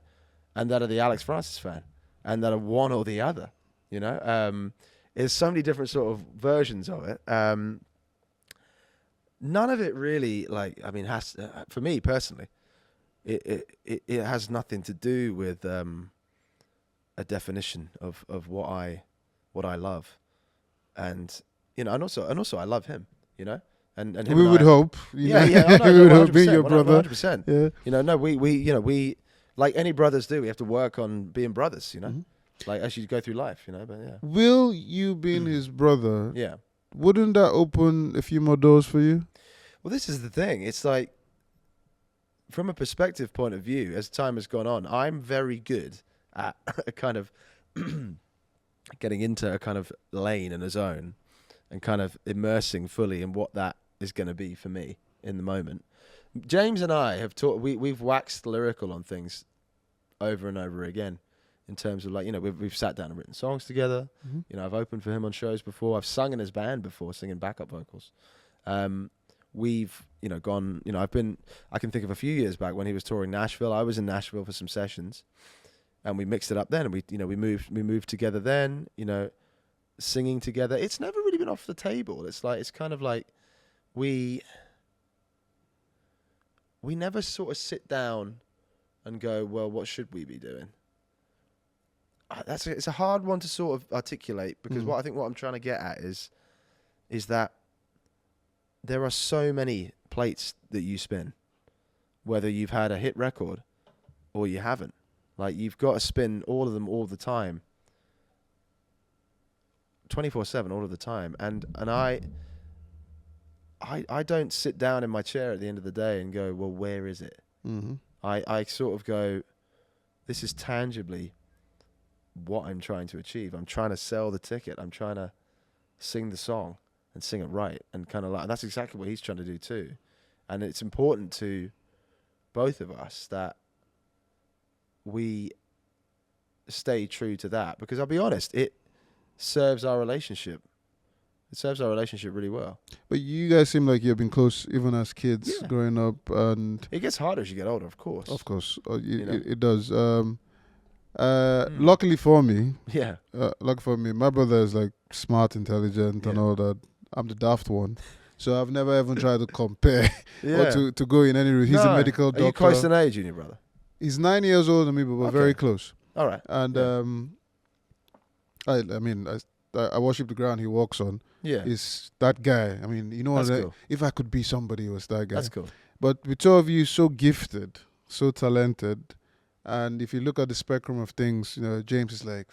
and that are the Alex Francis fan and that are one or the other, There's so many different sort of versions of it. None of it really, has, for me personally, it has nothing to do with a definition of what I love. And also I love him, and him we and would hope. we would hope being your brother. 100%. Yeah. We like any brothers do. We have to work on being brothers, like as you go through life, But yeah. Will you being his brother? Yeah. Wouldn't that open a few more doors for you? Well, this is the thing. It's like, from a perspective point of view, as time has gone on, I'm very good at a kind of getting into a kind of lane and a zone and kind of immersing fully in what that is going to be for me in the moment. James and I have we've waxed lyrical on things over and over again, in terms of we've sat down and written songs together. I've opened for him on shows before. I've sung in his band before, singing backup vocals. We've gone. I can think of a few years back when he was touring Nashville. I was in Nashville for some sessions, and we mixed it up then. And we moved together then. Singing together. It's never really been off the table. It's kind of like we never sort of sit down and go, well, what should we be doing? It's a hard one to sort of articulate, because what I'm trying to get at is that there are so many plates that you spin, whether you've had a hit record or you haven't. Like, you've got to spin all of them all the time, 24/7 all of the time. And I don't sit down in my chair at the end of the day and go, well, where is it? I sort of go, this is tangibly what I'm trying to achieve. I'm trying to sell the ticket. I'm trying to sing the song and sing it right, and kind of and that's exactly what he's trying to do too. And it's important to both of us that we stay true to that, because I'll be honest, it serves our relationship. It serves our relationship really well. But you guys seem like you've been close even as kids growing up, and it gets harder as you get older, of course. Of course, it does. Luckily for me, my brother is like smart, intelligent, and all that. I'm the daft one, so I've never even tried to compare or to go in any route. He's a medical doctor. Are you close in age, junior brother? He's 9 years older than me, but we're very close. All right. And I worship the ground he walks on. Yeah. Is that guy. I mean, cool. If I could be somebody, it was that guy. That's cool. But with two of you so gifted, so talented, and if you look at the spectrum of things, James is like,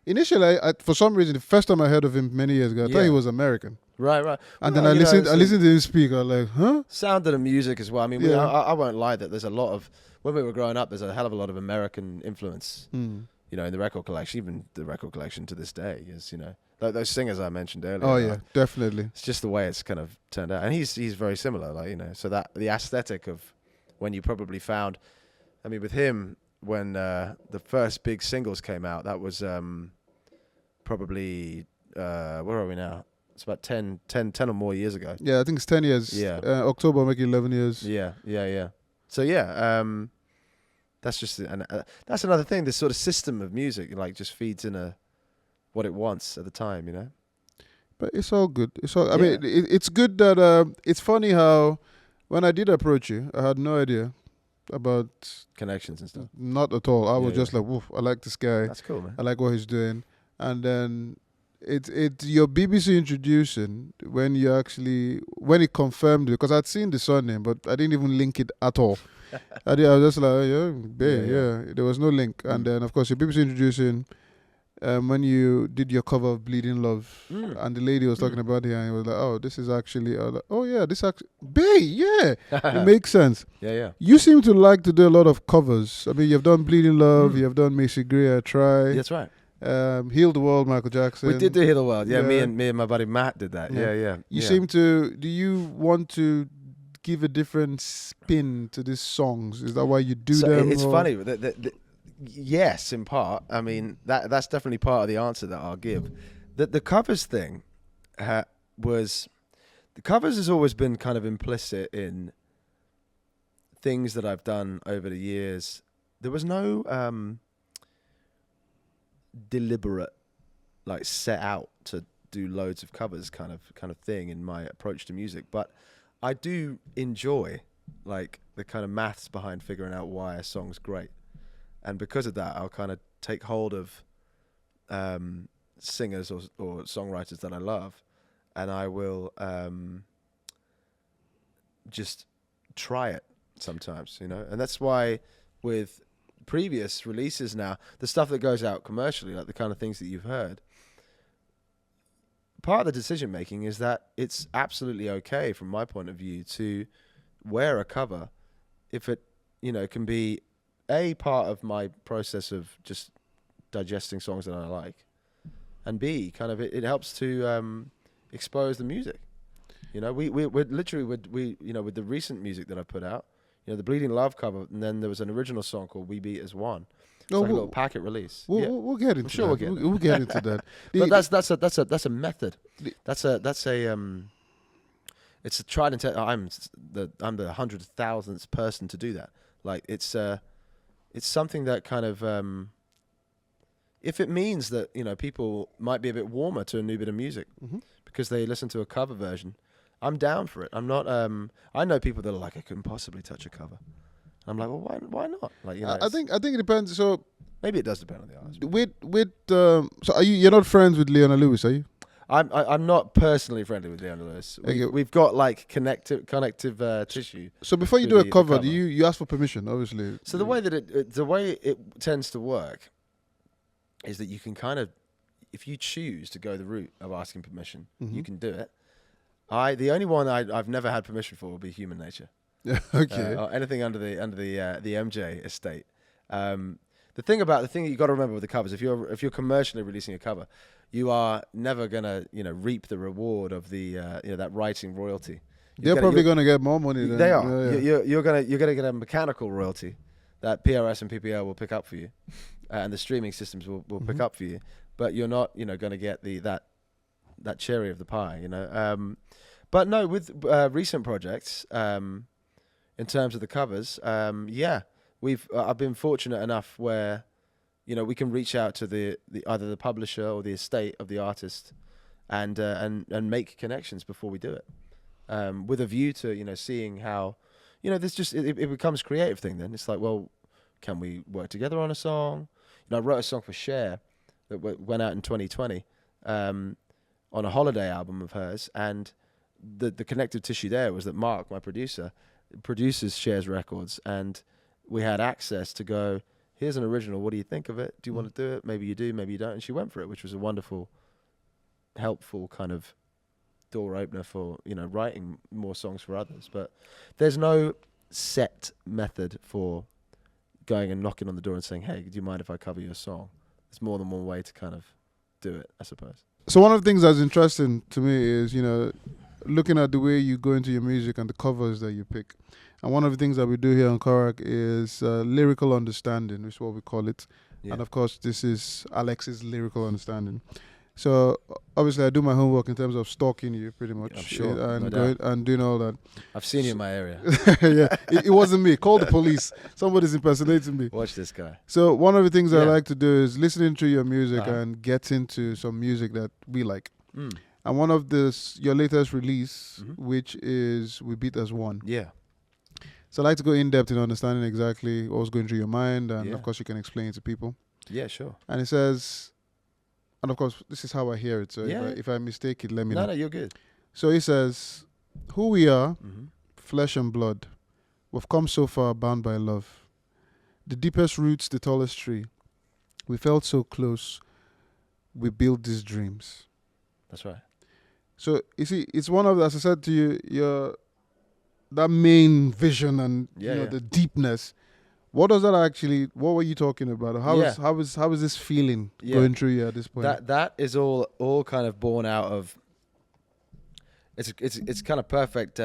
initially, for some reason, the first time I heard of him many years ago, I thought he was American. Right. And Well, then I you know, listened. it's I listened to him speak. I was like, huh? sound of the music as well. I mean, Yeah. I won't lie that there's a lot of, when we were growing up, there's a hell of a lot of American influence, Mm. you know, in the record collection. Even the record collection to this day is, you know, those singers I mentioned earlier. Oh yeah, definitely. It's just the way it's kind of turned out. And he's very similar, like, you know, so that the aesthetic of when you probably found, I mean, with him, when the first big singles came out, that was probably, where are we now? It's about 10 or more years ago. Yeah, I think it's 10 years. Yeah. October make it 11 years. Yeah. So yeah, that's just that's another thing. This sort of system of music, like, just feeds in what it wants at the time, you know. But it's all good. It's all. I Yeah. mean, it's good that it's funny how when I did approach you, I had no idea about Connections and stuff. not at all. I was Yeah, just like, woof, I like this guy. That's cool, man. I like what he's doing. And then it's your BBC introducing when it confirmed it, because I'd seen the surname, but I didn't even link it at all. I was just like, yeah. There was no link. And then, of course, your BBC introducing, when you did your cover of Bleeding Love, and the lady was talking about it, and it was like, oh, this is actually, I was like, oh yeah, this actually, yeah, it makes sense. Yeah. You seem to like to do a lot of covers. I mean, you've done Bleeding Love, you've done Macy Gray, I Try. That's right. Heal the World, Michael Jackson. We did do Heal the World. Yeah, Yeah. me and my buddy Matt did that. Yeah. You seem to. Do you want to give a different spin to these songs? Is that why you do them? It's or- funny. Yes, in part. I mean, that's definitely part of the answer that I'll give. The covers thing the covers has always been kind of implicit in things that I've done over the years. There was no deliberate, like, set out to do loads of covers kind of thing in my approach to music, but I do enjoy, like, the kind of maths behind figuring out why a song's great, and because of that, I'll kind of take hold of singers or songwriters that I love, and I will just try it sometimes, you know, and that's why with previous releases now, the stuff that goes out commercially, like the kind of things that you've heard, part of the decision making is that it's absolutely okay from my point of view to wear a cover if it, you know, can be a part of my process of just digesting songs that I like, and B, kind of it helps to expose the music. You know, we're literally you know, with the recent music that I put out, you know, the Bleeding Love cover, and then there was an original song called We Beat as One. It's like a little packet release. We'll get into sure that. we'll We'll get into that. But that's a method. That's a it's a tried and tested. I'm the 100,000th person to do that. Like, it's something that kind of if it means that, you know, people might be a bit warmer to a new bit of music because they listen to a cover version, I'm down for it. I'm not. I know people that are like, I couldn't possibly touch a cover. I'm like, well, why not? Like, you know, I think it depends. So maybe it does depend on the artist. so are you're not friends with Leona Lewis, are you? I'm not personally friendly with Leona Lewis. We've got, like, connective tissue. So before you with do a the cover, cover. do you ask for permission? Obviously. So the way that it tends to work is that you can kind of, if you choose to go the route of asking permission, you can do it. The only one I've never had permission for will be Human Nature. Okay. Or anything under the MJ estate. The thing that you got to remember with the covers, if you're commercially releasing a cover, you are never gonna, you know, reap the reward of the you know, that writing royalty. They're probably going to get more money than They are. Yeah. You're gonna get a mechanical royalty that PRS and PPL will pick up for you, and the streaming systems will pick up for you. But you're not, you know, going to get that cherry of the pie, you know. But no, with recent projects, in terms of the covers, yeah, I've been fortunate enough where, you know, we can reach out to the either the publisher or the estate of the artist, and make connections before we do it. With a view to, you know, seeing how, you know, this just it becomes a creative thing. Then it's like, well, can we work together on a song? You know, I wrote a song for Cher that went out in 2020 on a holiday album of hers, and the connective tissue there was that Mark, my producer, produces Cher's records, and we had access to go, here's an original, what do you think of it? Do you want to do it? Maybe you do, maybe you don't. And she went for it, which was a wonderful, helpful kind of door opener for, writing more songs for others. But there's no set method for going and knocking on the door and saying, hey, do you mind if I cover your song? There's more than one way to kind of do it, I suppose. So one of the things that's interesting to me is, looking at the way you go into your music and the covers that you pick. And one of the things that we do here on Korak is Lyrical Understanding, which is what we call it. Yeah. And of course, this is Alex's Lyrical Understanding. So obviously, I do my homework in terms of stalking you, pretty much. I'm sure, And no doubt. and doing all that. I've seen you in my area. Yeah, it wasn't me. Call the police. Somebody's impersonating me. Watch this guy. So one of the things I Yeah. like to do is listening to your music Uh-huh. and get into some music that we like. Mm. And one of your latest release, Mhm. which is We Beat As One. Yeah. So I like to go in depth in understanding exactly what was going through your mind, and Yeah. of course you can explain it to people. Yeah, sure. And it says, and of course this is how I hear it. So Yeah. if I mistake it, let me No, know. you're good. So it says, "Who we are, Mm-hmm. flesh and blood, we've come so far bound by love. The deepest roots, the tallest tree. We felt so close. We built these dreams." That's right. So you see, it's one of, as I said to you, that main vision and Yeah. the deepness. What does that actually? What were you talking about? How Yeah. is this feeling Yeah. going through you at this point? That is all kind of born out of. It's kind of perfect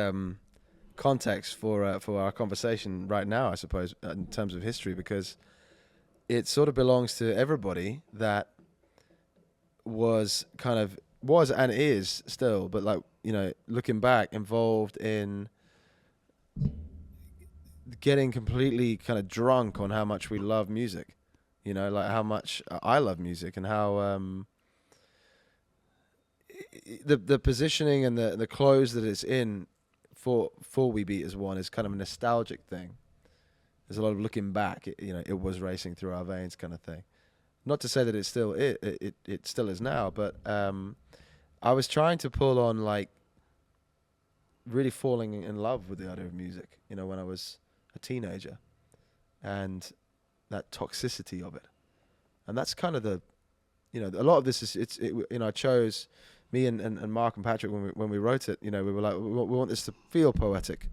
context for our conversation right now, I suppose, in terms of history, because it sort of belongs to everybody that was and is still, but looking back, involved in getting completely kind of drunk on how much we love music, how much I love music, and how the positioning and the clothes that it's in for We Beat As One is kind of a nostalgic thing. There's a lot of looking back. It was racing through our veins, kind of thing. Not to say that it's still it still is now, but I was trying to pull on really falling in love with the idea of music. When I was a teenager, and that toxicity of it, and that's kind of a lot of this is I chose. Me and Mark and Patrick, when we wrote it, we were like, we want this to feel poetic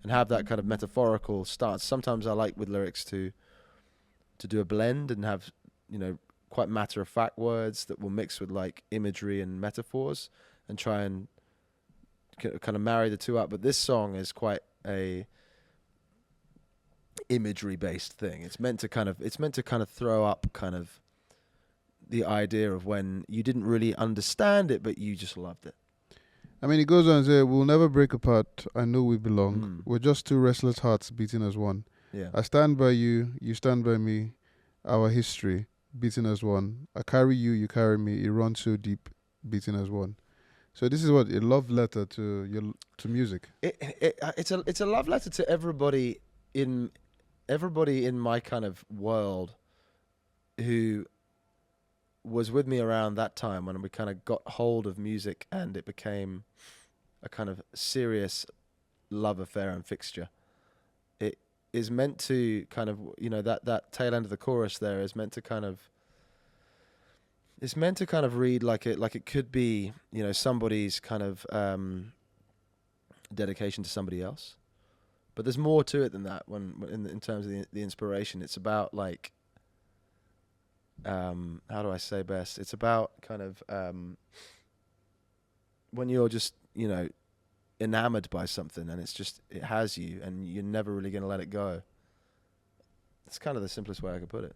and have that kind of metaphorical stance. Sometimes I like with lyrics to do a blend and have, quite matter-of-fact words that will mix with imagery and metaphors and try and kind of marry the two up. But this song is quite a imagery-based thing. It's meant to kind of throw up kind of the idea of when you didn't really understand it, but you just loved it. I mean, it goes on to say, "We'll never break apart. I know we belong. Mm. We're just two restless hearts beating as one. Yeah. I stand by you, you stand by me. Our history beating as one. I carry you, you carry me. It runs so deep, beating as one." So this is what a love letter to music. It's a love letter to everybody in my kind of world who was with me around that time when we kind of got hold of music and it became a kind of serious love affair and fixture. It is meant to kind of, that tail end of the chorus there is meant to kind of, it's meant to kind of read like it could be, somebody's kind of dedication to somebody else. But there's more to it than that in terms of the inspiration. It's about how do I say best? It's about kind of when you're just, enamored by something and it has you and you're never really going to let it go. It's kind of the simplest way I could put it,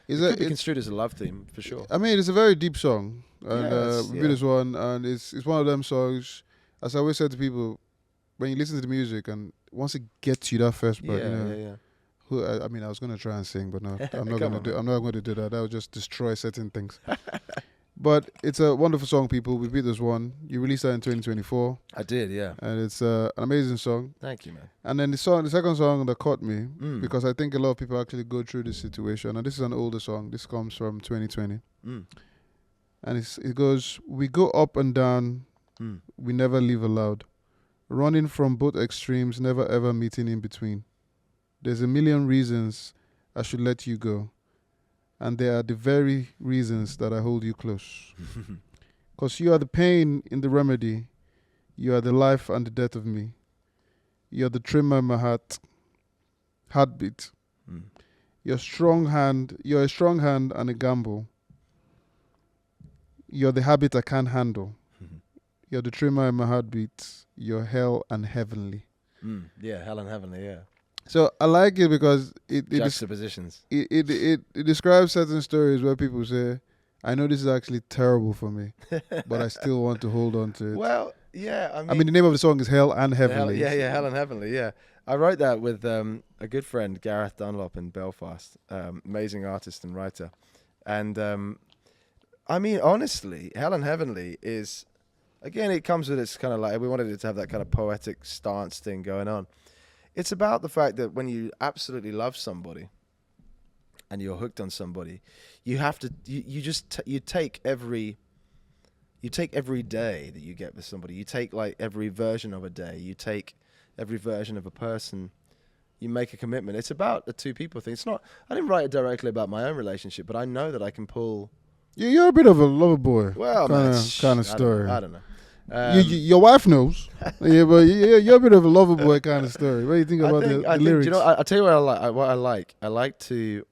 It could be construed as a love theme, for sure. I mean, it's a very deep song. And Yeah, We Beat As One, and it's one of them songs, as I always said to people, when you listen to the music and once it gets you that first part, Yeah. I mean, I was gonna try and sing, but no, I'm not Come gonna on, do. man. I'm not going to do that. That would just destroy certain things. But it's a wonderful song, people. We Beat This One. You released that in 2024, I did, yeah. and it's an amazing song. Thank you, man. And then the second song that caught me, Mm. because I think a lot of people actually go through this situation. And this is an older song. This comes from 2020, Mm. and it goes: "We go up and down. Mm. We never leave aloud. Running from both extremes, never ever meeting in between. There's a million reasons I should let you go. And they are the very reasons that I hold you close. 'Cause you are the pain in the remedy. You are the life and the death of me. You're the trimmer in my heartbeat. Mm. You're a strong hand and a gamble. You're the habit I can't handle. You're the trimmer in my heartbeat. You're hell and heavenly. Yeah, hell and heavenly, yeah. So I like it because it Juxtapositions. it describes certain stories where people say, I know this is actually terrible for me, but I still want to hold on to it. Well, yeah, I mean, the name of the song is Hell and Heavenly. Hell and Heavenly, yeah. I wrote that with a good friend, Gareth Dunlop in Belfast, amazing artist and writer. And I mean, honestly, Hell and Heavenly is, again, it comes with its kind of like, we wanted it to have that kind of poetic stance thing going on. It's about the fact that when you absolutely love somebody and you're hooked on somebody, you have to, you take every day that you get with somebody. You take like every version of a day. You take every version of a person. You make a commitment. It's about a two people thing. It's not, I didn't write it directly about my own relationship, but I know that I can pull. You're a bit of a lover boy. Well, kind of story. I don't know. Your wife knows. Yeah, but you're a bit of a lover boy kind of story. What do you think about the lyrics? You know, I'll tell you what I like. I like to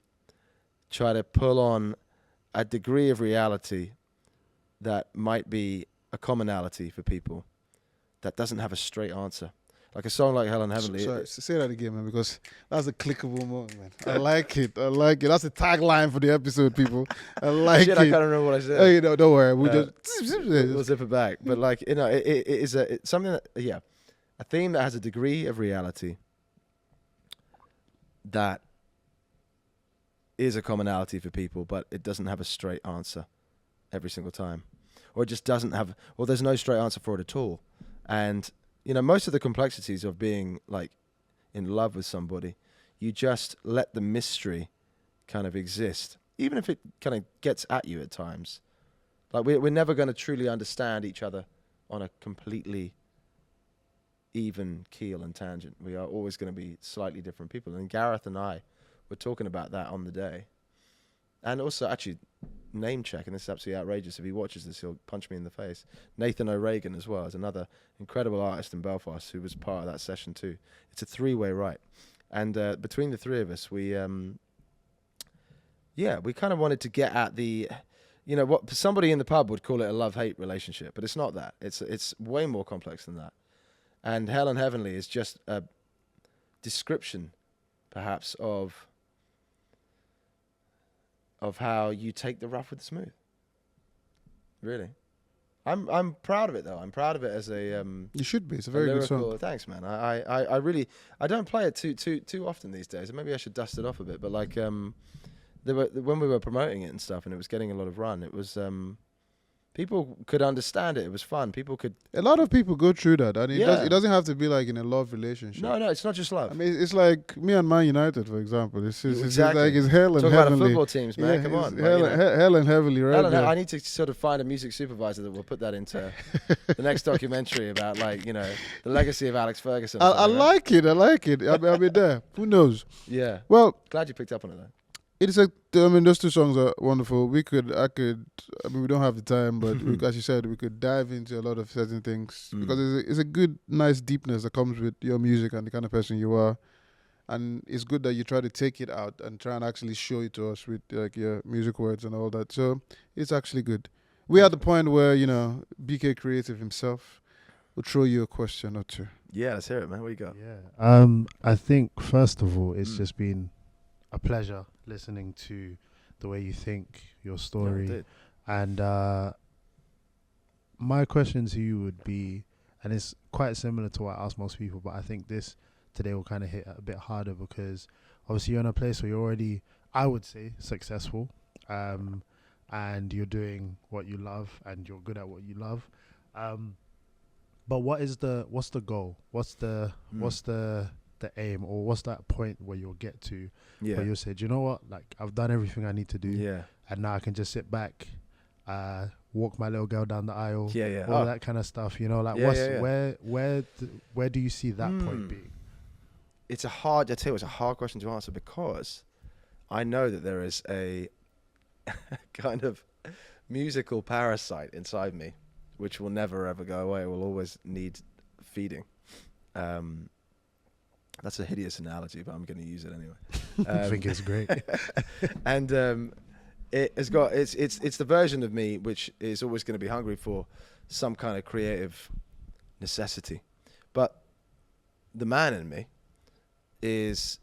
try to pull on a degree of reality that might be a commonality for people that doesn't have a straight answer. Like a song like Hell and Heavenly. Sorry, say that again, man, because that's a clickable moment, man. I like it. That's the tagline for the episode, people. I like it. I can't remember what I said. Oh, you know, don't worry. We'll zip it back. But like, you know, it is something that, yeah, a theme that has a degree of reality that is a commonality for people, but it doesn't have a straight answer every single time. Or it just doesn't have, or there's no straight answer for it at all. And, you know, most of the complexities of being like in love with somebody, you just let the mystery kind of exist, even if it kind of gets at you at times. Like we're never going to truly understand each other on a completely even keel and tangent. We are always going to be slightly different people. And Gareth and I were talking about that on the day. And also, actually, name check, and this is absolutely outrageous. If he watches this, he'll punch me in the face. Nathan O'Regan as well is another incredible artist in Belfast who was part of that session too. It's a three-way right. And between the three of us, we kind of wanted to get at the, you know, what somebody in the pub would call it a love-hate relationship, but it's not that. It's way more complex than that. And Hell and Heavenly is just a description, perhaps, of how you take the rough with the smooth. Really. I'm proud of it though. I'm proud of it as a you should be. It's a very good song. Thanks, man. I really don't play it too often these days. Maybe I should dust it off a bit. But like when we were promoting it and stuff, and it was getting a lot of run, it was people could understand it. It was fun. People could. A lot of people go through that, and it doesn't have to be like in a love relationship. No, it's not just love. I mean, it's like me and Man United, for example. It's Exactly. like it's Hell and Talk Heavenly. about football teams, man. Come on. Hell and Heavenly, right? I need to sort of find a music supervisor that will put that into the next documentary about, like, you know, the legacy of Alex Ferguson. I like it. I'll be there. Who knows? Yeah. Well, glad you picked up on it though. It's those two songs are wonderful. We don't have the time, but as you said, we could dive into a lot of certain things because it's a good, nice deepness that comes with your music and the kind of person you are. And it's good that you try to take it out and try and actually show it to us with like your music words and all that. So it's actually good. We're at the point where, you know, BK Creative himself will throw you a question or two. Yeah, let's hear it, man. What you got? Yeah. I think, first of all, it's just been a pleasure listening to the way you think, your story. And my question to you would be, and it's quite similar to what I ask most people, but I think this today will kind of hit a bit harder because obviously you're in a place where you're already, I would say, successful, and you're doing what you love and you're good at what you love. But what's the goal? What's the aim, or what's that point where you'll get to where you'll say, do you know what, like I've done everything I need to do, and now I can just sit back, walk my little girl down the aisle, all that kind of stuff, you know, like where do you see that point being? It's a hard question to answer because I know that there is a kind of musical parasite inside me, which will never ever go away. It will always need feeding. That's a hideous analogy, but I'm going to use it anyway. I think it's great. And it's the version of me which is always going to be hungry for some kind of creative necessity. But the man in me is,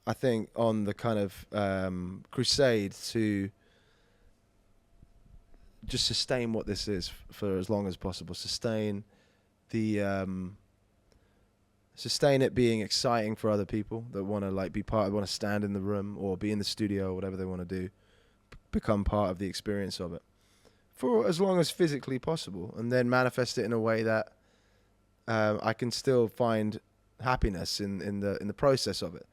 I think, on the kind of crusade to just sustain what this is for as long as possible. Sustain it being exciting for other people that want to like be part, want to stand in the room or be in the studio or whatever they want to do, become part of the experience of it for as long as physically possible, and then manifest it in a way that I can still find happiness in the process of it.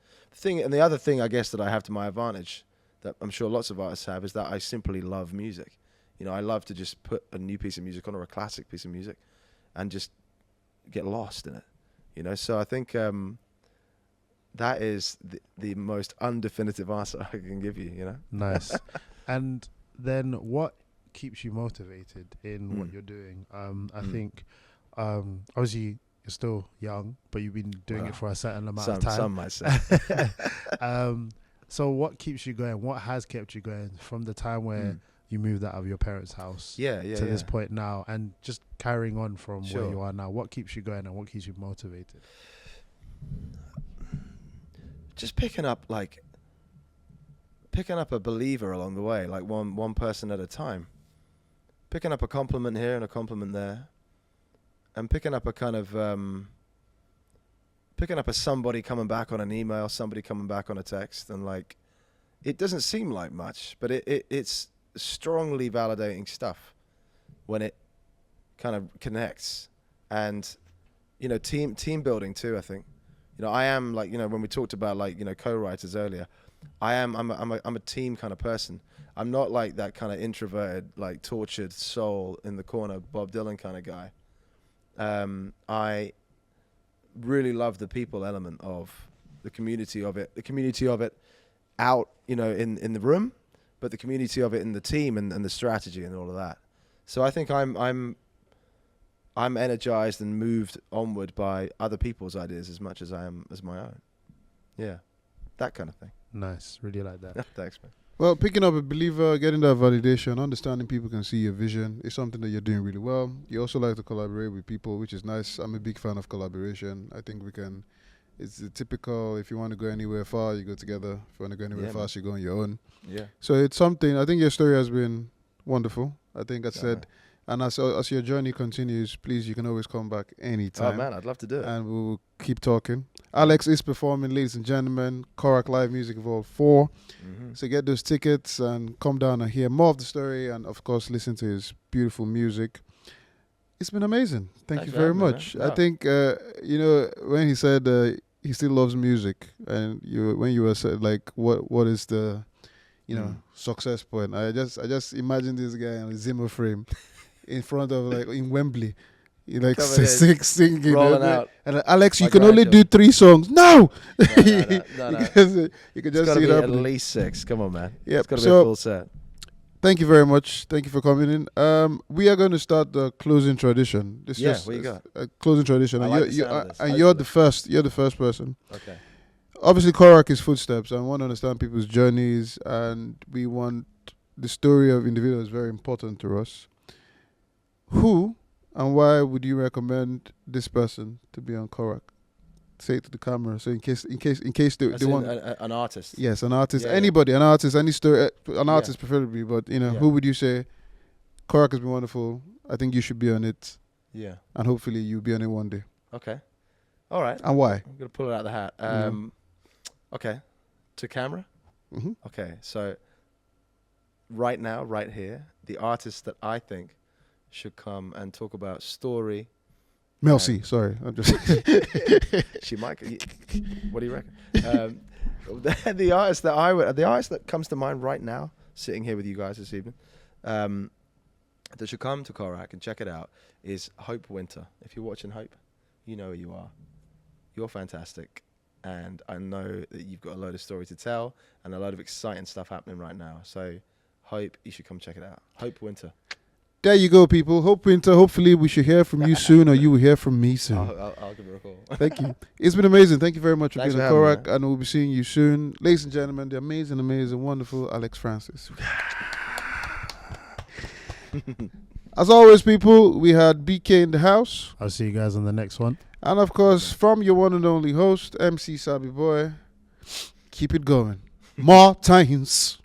The other thing I guess that I have to my advantage that I'm sure lots of artists have is that I simply love music. You know, I love to just put a new piece of music on or a classic piece of music and just get lost in it. You know, so I think that is the most undefinitive answer I can give you, you know. Nice. And then what keeps you motivated in what you're doing? I think obviously you're still young, but you've been doing it for a certain amount of time. Some might say. So what keeps you going? What has kept you going from the time where you moved out of your parents' house to this point now, and just carrying on from where you are now? What keeps you going and what keeps you motivated? Just picking up a believer along the way, like one person at a time. Picking up a compliment here and a compliment there, and picking up a kind of somebody coming back on an email, somebody coming back on a text, and like it doesn't seem like much, but it's strongly validating stuff when it kind of connects. And you know, team building too, I think. You know, I am like, you know, when we talked about like, you know, co-writers earlier, I'm a team kind of person. I'm not like that kind of introverted, like tortured soul in the corner, Bob Dylan kind of guy. I really love the people element of the community of it out, you know, in the room, but the community of it in the team and the strategy and all of that. So I think I'm energized and moved onward by other people's ideas as much as I am as my own. Yeah, that kind of thing. Nice, really like that. Thanks, man. Well, picking up a believer, getting that validation, understanding people can see your vision is something that you're doing really well. You also like to collaborate with people, which is nice. I'm a big fan of collaboration. I think it's the typical, if you want to go anywhere far, you go together. If you want to go anywhere fast, you go on your own. Yeah. So it's something, I think your story has been wonderful. I think I said, and as your journey continues, please, you can always come back anytime. Oh man, I'd love to do it. And we'll keep talking. Alex is performing, ladies and gentlemen, Korak Live Music Vol 4. So get those tickets and come down and hear more of the story, and of course listen to his beautiful music. It's been amazing. Thanks you very much. I think you know, when he said he still loves music, and when you were said like what is the, you know, success point, I just imagine this guy on a Zimmer frame in front of like in Wembley. You like singing, rolling out. And Alex, you can only do 3 songs. No. No. You can just see it at happening. least 6. Come on, man. Yep. It's got to be a full set. Thank you very much. Thank you for coming in. We are going to start the closing tradition. What you got? A closing tradition. You're the first. You're the first person. Okay. Obviously, Korak is footsteps. I want to understand people's journeys, and we want the story of individuals very important to us. Who and why would you recommend this person to be on Korak? Say it to the camera. So in case they want an artist. Yes, an artist. Anybody, an artist, any story, an artist preferably. But you know, who would you say? Korak has been wonderful. I think you should be on it. Yeah. And hopefully you'll be on it one day. Okay. All right. And why? I'm gonna pull it out of the hat. Okay. To camera. Okay. So right now, right here, the artist that I think should come and talk about story. Mel C, sorry. I'm just she might. What do you reckon? The artist that comes to mind right now, sitting here with you guys this evening, that should come to Korak and check it out, is Hope Winter. If you're watching Hope, you know who you are. You're fantastic, and I know that you've got a load of story to tell and a load of exciting stuff happening right now. So Hope you should come check it out. Hope Winter. There you go, people. Hope Winter. Hopefully, we should hear from you soon, or you will hear from me soon. I'll give her a call. Thank you. It's been amazing. Thank you very much for Thanks being on for having Korak, and we'll be seeing you soon. Ladies and gentlemen, the amazing, wonderful Alex Francis. As always, people, we had BK in the house. I'll see you guys on the next one. And of course, from your one and only host, MC Sabi Boy, keep it going. More times.